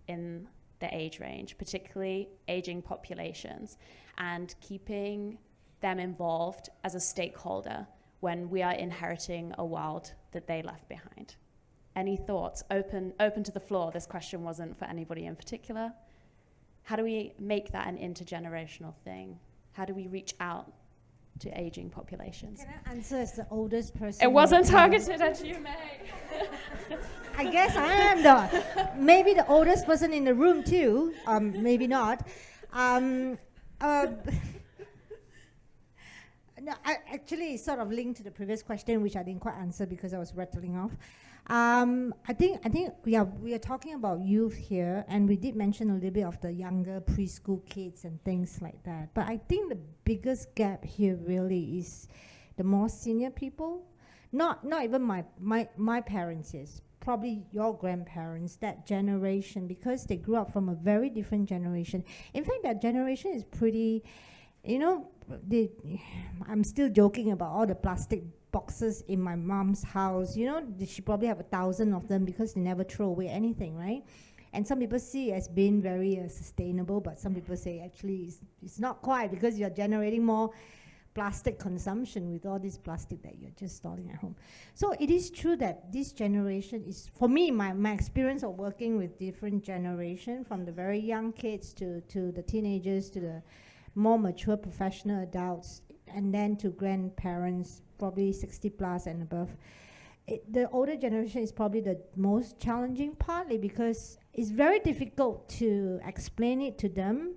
in the age range, particularly aging populations, and keeping them involved as a stakeholder when we are inheriting a world that they left behind. Any thoughts? Open to the floor. This question wasn't for anybody in particular. How do we make that an intergenerational thing? How do we reach out to aging populations? Can I answer as the oldest person? It wasn't targeted at you, mate. I guess I am maybe the oldest person in the room too. Maybe not. No, I actually sort of linked to the previous question, which I didn't quite answer because I was rattling off. I think we are talking about youth here, and we did mention a little bit of the younger preschool kids and things like that. But I think the biggest gap here really is the more senior people. Not even my parents, yes, probably your grandparents, that generation, because they grew up from a very different generation. In fact, that generation is pretty, I'm still joking about all the plastic boxes in my mom's house. She probably have 1,000 of them because they never throw away anything, right? And some people see it as being very sustainable, but some people say actually it's not quite, because you're generating more plastic consumption with all this plastic that you're just storing at home. So it is true that this generation is, for me, my experience of working with different generation, from the very young kids to the teenagers to the more mature professional adults, and then to grandparents, probably 60 plus and above. The older generation is probably the most challenging, partly because it's very difficult to explain it to them,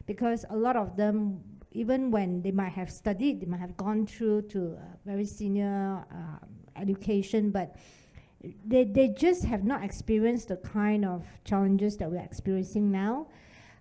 because a lot of them, even when they might have studied, they might have gone through to very senior education, but they just have not experienced the kind of challenges that we're experiencing now.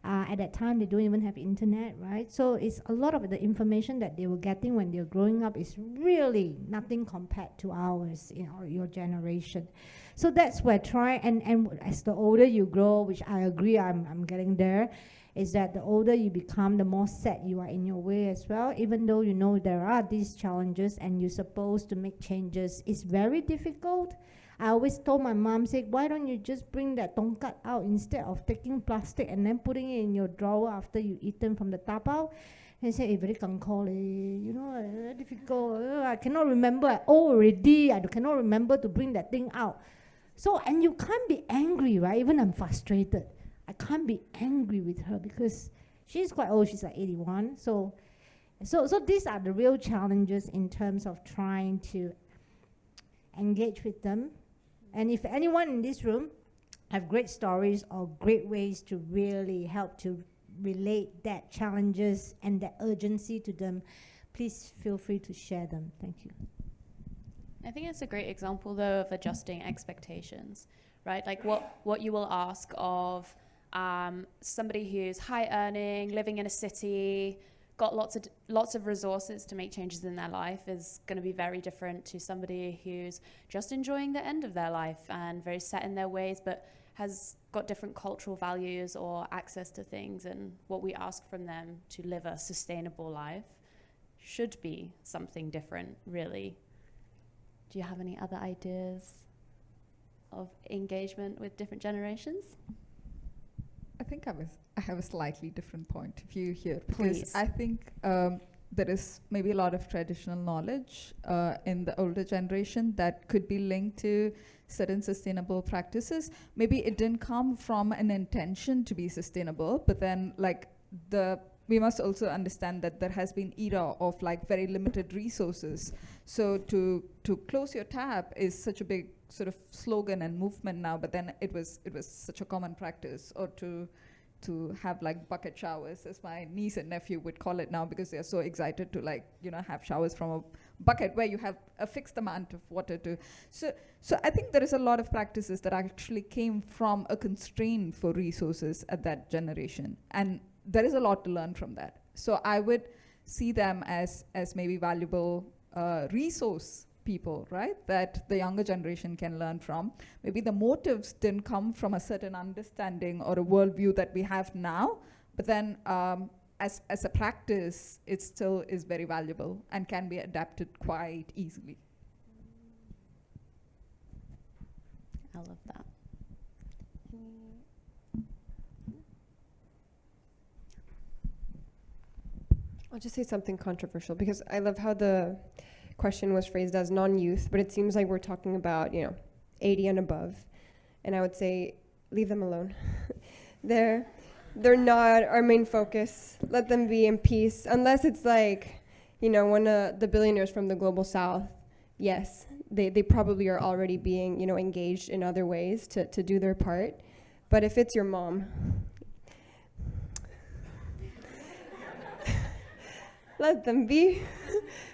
At that time, they don't even have internet, right? So it's a lot of the information that they were getting when they're growing up is really nothing compared to ours, your generation. So that's where and as the older you grow, which I agree, I'm getting there, is that the older you become, the more set you are in your way as well. Even though you know there are these challenges and you're supposed to make changes, it's very difficult. I always told my mom, why don't you just bring that tongkat out instead of taking plastic and then putting it in your drawer after you eat them from the tapao? And say, very kankor leh, very difficult. I cannot remember. I old already. I cannot remember to bring that thing out. So, and you can't be angry, right? Even I'm frustrated. I can't be angry with her because she's quite old. She's like 81. So these are the real challenges in terms of trying to engage with them. And if anyone in this room have great stories or great ways to really help to relate that challenges and that urgency to them, please feel free to share them. Thank you. I think it's a great example, though, of adjusting expectations, right? Like what you will ask of somebody who's high earning, living in a city, got lots of resources to make changes in their life is going to be very different to somebody who's just enjoying the end of their life and very set in their ways, but has got different cultural values or access to things, and what we ask from them to live a sustainable life should be something different, really. Do you have any other ideas of engagement with different generations? I think I have a slightly different point of view here. Please. Because I think there is maybe a lot of traditional knowledge in the older generation that could be linked to certain sustainable practices. Maybe it didn't come from an intention to be sustainable, but then we must also understand that there has been era of like very limited resources. So to close your tap is such a big sort of slogan and movement now, but then it was such a common practice, or to have like bucket showers, as my niece and nephew would call it now, because they're so excited to have showers from a bucket where you have a fixed amount of water to. So I think there is a lot of practices that actually came from a constraint for resources at that generation, and there is a lot to learn from that. So I would see them as maybe valuable resource people, right, that the younger generation can learn from. Maybe the motives didn't come from a certain understanding or a worldview that we have now, but then as a practice, it still is very valuable and can be adapted quite easily. I love that. I'll just say something controversial, because I love how the question was phrased as non-youth, but it seems like we're talking about 80 and above, and I would say leave them alone. They're not our main focus. Let them be in peace, unless it's like one of the billionaires from the global south. Yes, they probably are already being engaged in other ways to do their part. But if it's your mom, let them be.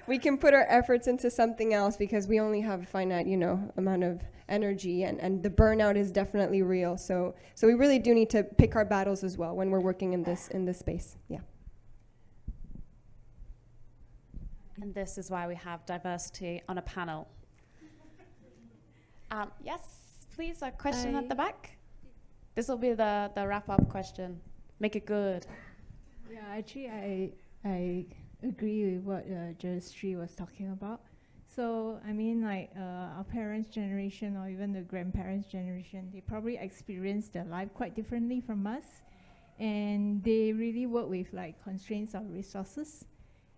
We can put our efforts into something else, because we only have a finite, amount of energy, and the burnout is definitely real. So we really do need to pick our battles as well when we're working in this space. Yeah. And this is why we have diversity on a panel. Yes, please, a question at the back. This will be the wrap-up question. Make it good. Yeah, actually, I agree with what Jayasri was talking about. So, I mean, our parents' generation or even the grandparents' generation, they probably experienced their life quite differently from us. And they really work with constraints of resources.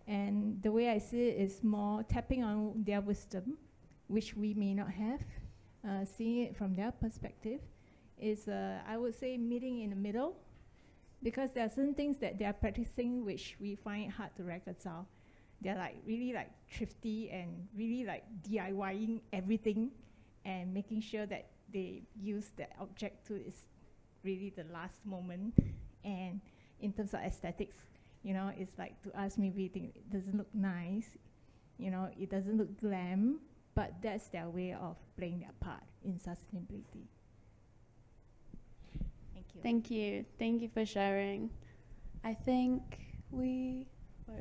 And the way I see it is more tapping on their wisdom, which we may not have. Seeing it from their perspective is, I would say, meeting in the middle. Because there are certain things that they are practicing which we find it hard to reconcile. They're really thrifty and really DIYing everything and making sure that they use that object to its really the last moment. And in terms of aesthetics, it's to us maybe think it doesn't look nice, it doesn't look glam, but that's their way of playing their part in sustainability. Thank you. Thank you for sharing. I think where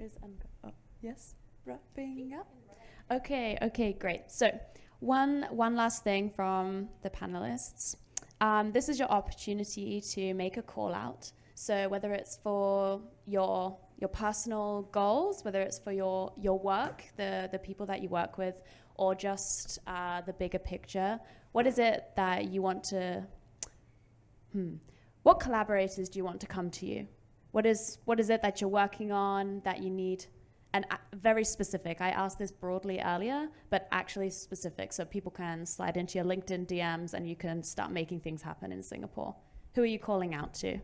is oh, yes, wrapping up. Okay, great. So one last thing from the panelists. This is your opportunity to make a call out. So whether it's for your personal goals, whether it's for your work, the people that you work with, or just the bigger picture, what is it that you want to what collaborators do you want to come to you What is it that you're working on that you need? And very specific. I asked this broadly earlier, but actually specific, so people can slide into your LinkedIn DMs and you can start making things happen in Singapore. Who are you calling out to?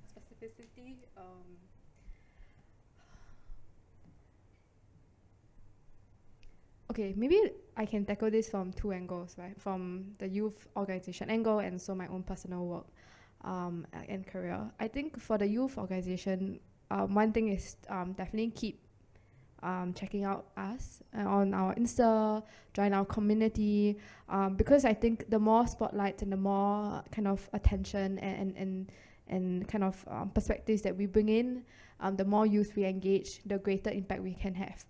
Specificity. Okay, maybe I can tackle this from two angles, right? From the youth organization angle and so my own personal work and career. I think for the youth organization, one thing is definitely keep checking out us on our Insta, join our community, because I think the more spotlights and the more kind of attention and kind of perspectives that we bring in, the more youth we engage, the greater impact we can have.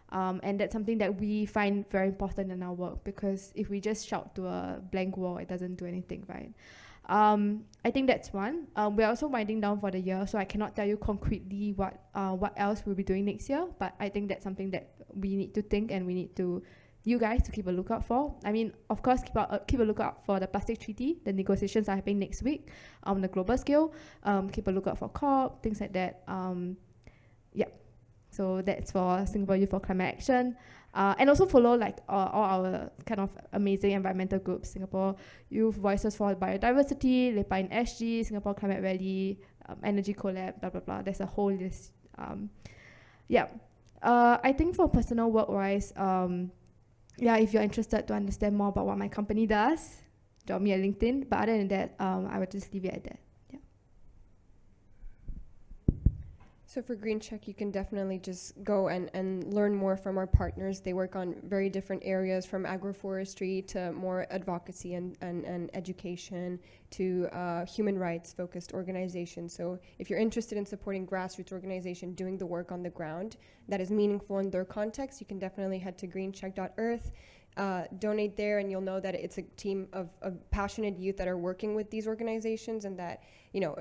And that's something that we find very important in our work, because if we just shout to a blank wall, it doesn't do anything, right? I think that's one. We're also winding down for the year, so I cannot tell you concretely what else we'll be doing next year, but I think that's something that we need to think and we need to, you guys, to keep a lookout for. I mean, of course, keep a lookout for the plastic treaty. The negotiations are happening next week on the global scale. Keep a lookout for COP, things like that. Yeah. So that's for Singapore Youth for Climate Action. And also follow like all our kind of amazing environmental groups, Singapore Youth Voices for Biodiversity, Lepa in SG, Singapore Climate Rally, Energy Collab, blah, blah, blah. There's a whole list. Yeah. I think for personal work-wise, yeah, if you're interested to understand more about what my company does, drop me a LinkedIn. But other than that, I would just leave it at that. So for GreenCheck, you can definitely just go and learn more from our partners. They work on very different areas, from agroforestry to more advocacy and education to human rights focused organizations. So if you're interested in supporting grassroots organization doing the work on the ground that is meaningful in their context, you can definitely head to greencheck.earth. Donate there, and you'll know that it's a team of passionate youth that are working with these organizations, and that, you know,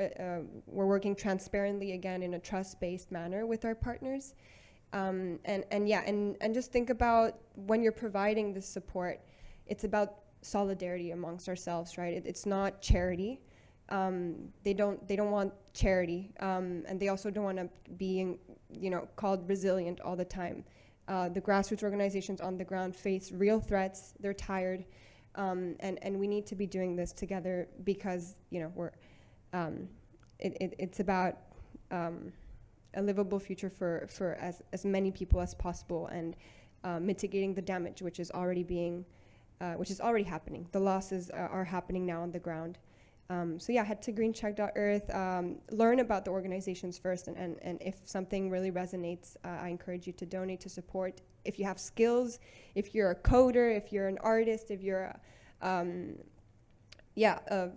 we're working transparently, again, in a trust-based manner with our partners. And just think about when you're providing this support, it's about solidarity amongst ourselves, right? It's not charity. They don't want charity, and they also don't want to be, called resilient all the time. The grassroots organizations on the ground face real threats. They're tired, and we need to be doing this together, because we're it's about a livable future for as many people as possible, and mitigating the damage which is already happening. The losses are happening now on the ground. So yeah, head to greencheck.earth, learn about the organizations first, and if something really resonates, I encourage you to donate, to support. If you have skills, if you're a coder, if you're an artist, if you're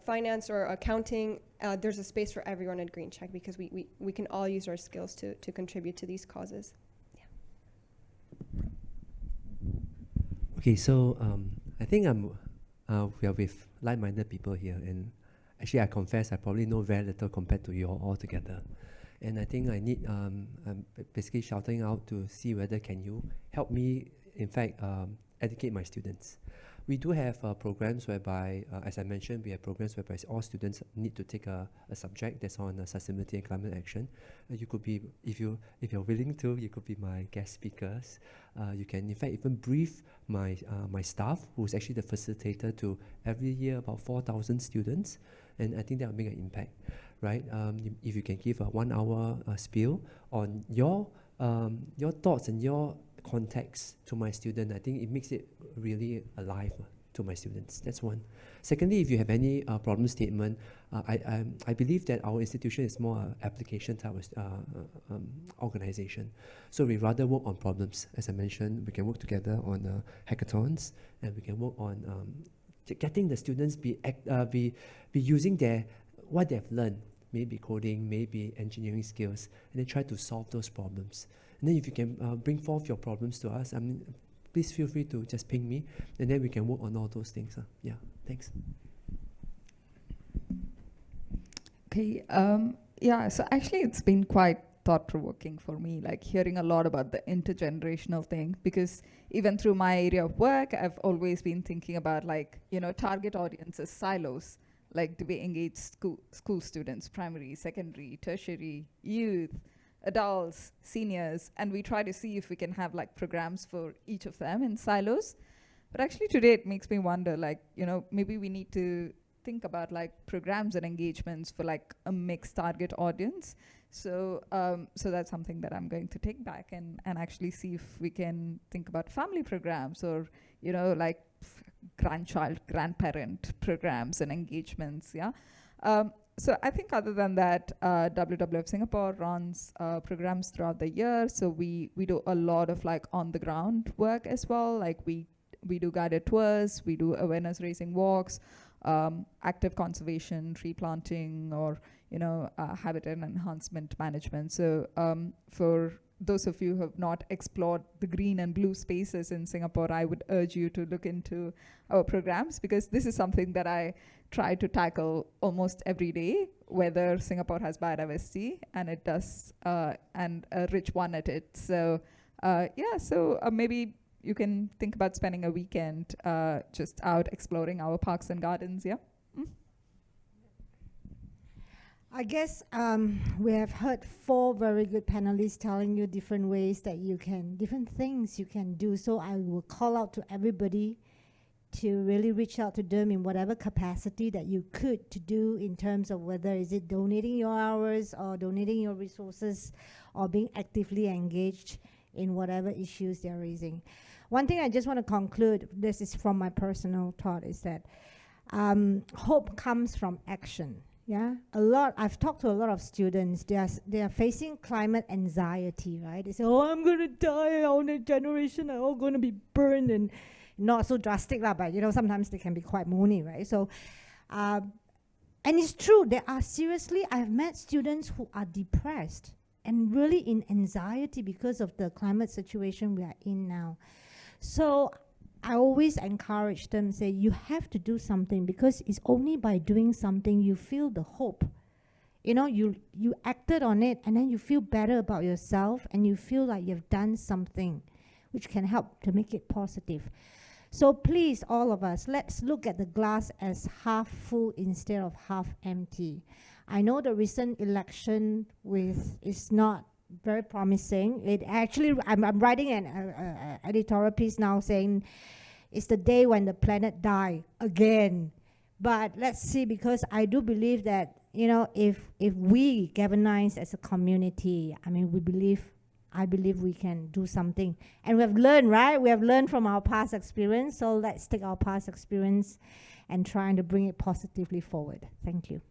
finance or accounting, there's a space for everyone at GreenCheck, because we can all use our skills to contribute to these causes. Yeah. Okay, so I think we are with like-minded people here, and actually, I confess I probably know very little compared to you all together. And I think I need, I'm basically shouting out to see whether can you help me, in fact, educate my students. We do have programs whereby, as I mentioned, we have programs whereby all students need to take a subject that's on sustainability and climate action. You could be, if you're willing to, you could be my guest speakers. You can, in fact, even brief my staff, who's actually the facilitator to every year about 4,000 students. And I think that will make an impact, right? If you can give a 1 hour spiel on your thoughts and your context to my student, I think it makes it really alive to my students. That's one. Secondly, if you have any problem statement, I believe that our institution is more application type of organization. So we rather work on problems. As I mentioned, we can work together on hackathons, and we can work on getting the students be using what they've learned, maybe coding, maybe engineering skills, and then try to solve those problems. And then if you can bring forth your problems to us, please feel free to just ping me, and then we can work on all those things. Yeah, thanks. Okay, so actually it's been quite thought-provoking for me, like hearing a lot about the intergenerational thing, because even through my area of work, I've always been thinking about, like, you know, target audiences, silos. Like, do we engage school students, primary, secondary, tertiary, youth, adults, seniors, and we try to see if we can have like programs for each of them in silos. But actually today it makes me wonder, like, you know, maybe we need to think about like programs and engagements for like a mixed target audience. So so that's something that I'm going to take back and actually see if we can think about family programs or, you know, like grandchild, grandparent programs and engagements, yeah. So I think other than that, WWF Singapore runs programs throughout the year. So we do a lot of like on the ground work as well. Like we do guided tours, we do awareness raising walks, active conservation, tree planting, or, you know, habitat enhancement management. So for those of you who have not explored the green and blue spaces in Singapore, I would urge you to look into our programs, because this is something that I try to tackle almost every day, whether Singapore has biodiversity, and it does, and a rich one at it. So yeah, so maybe you can think about spending a weekend just out exploring our parks and gardens, yeah? I guess we have heard 4 very good panelists telling you different ways that you can, different things you can do. So I will call out to everybody to really reach out to them in whatever capacity that you could to do, in terms of whether is it donating your hours or donating your resources or being actively engaged in whatever issues they're raising. One thing I just want to conclude, this is from my personal thought, is that hope comes from action. Yeah, I've talked to a lot of students. They are facing climate anxiety, right? They say, "Oh, I'm gonna die. Our next generation are all gonna be burned," and not so drastic lah, but you know, sometimes they can be quite moony, right? So, and it's true. I've met students who are depressed and really in anxiety because of the climate situation we are in now. So I always encourage them, say, you have to do something, because it's only by doing something you feel the hope. You know, you acted on it, and then you feel better about yourself, and you feel like you've done something which can help to make it positive. So please, all of us, let's look at the glass as half full instead of half empty. I know the recent election is not very promising. It actually, I'm writing an editorial piece now saying it's the day when the planet die again. But let's see, because I do believe that, you know, if we galvanize as a community, I mean, I believe we can do something. And we have learned, right? We have learned from our past experience. So let's take our past experience and try to bring it positively forward. Thank you.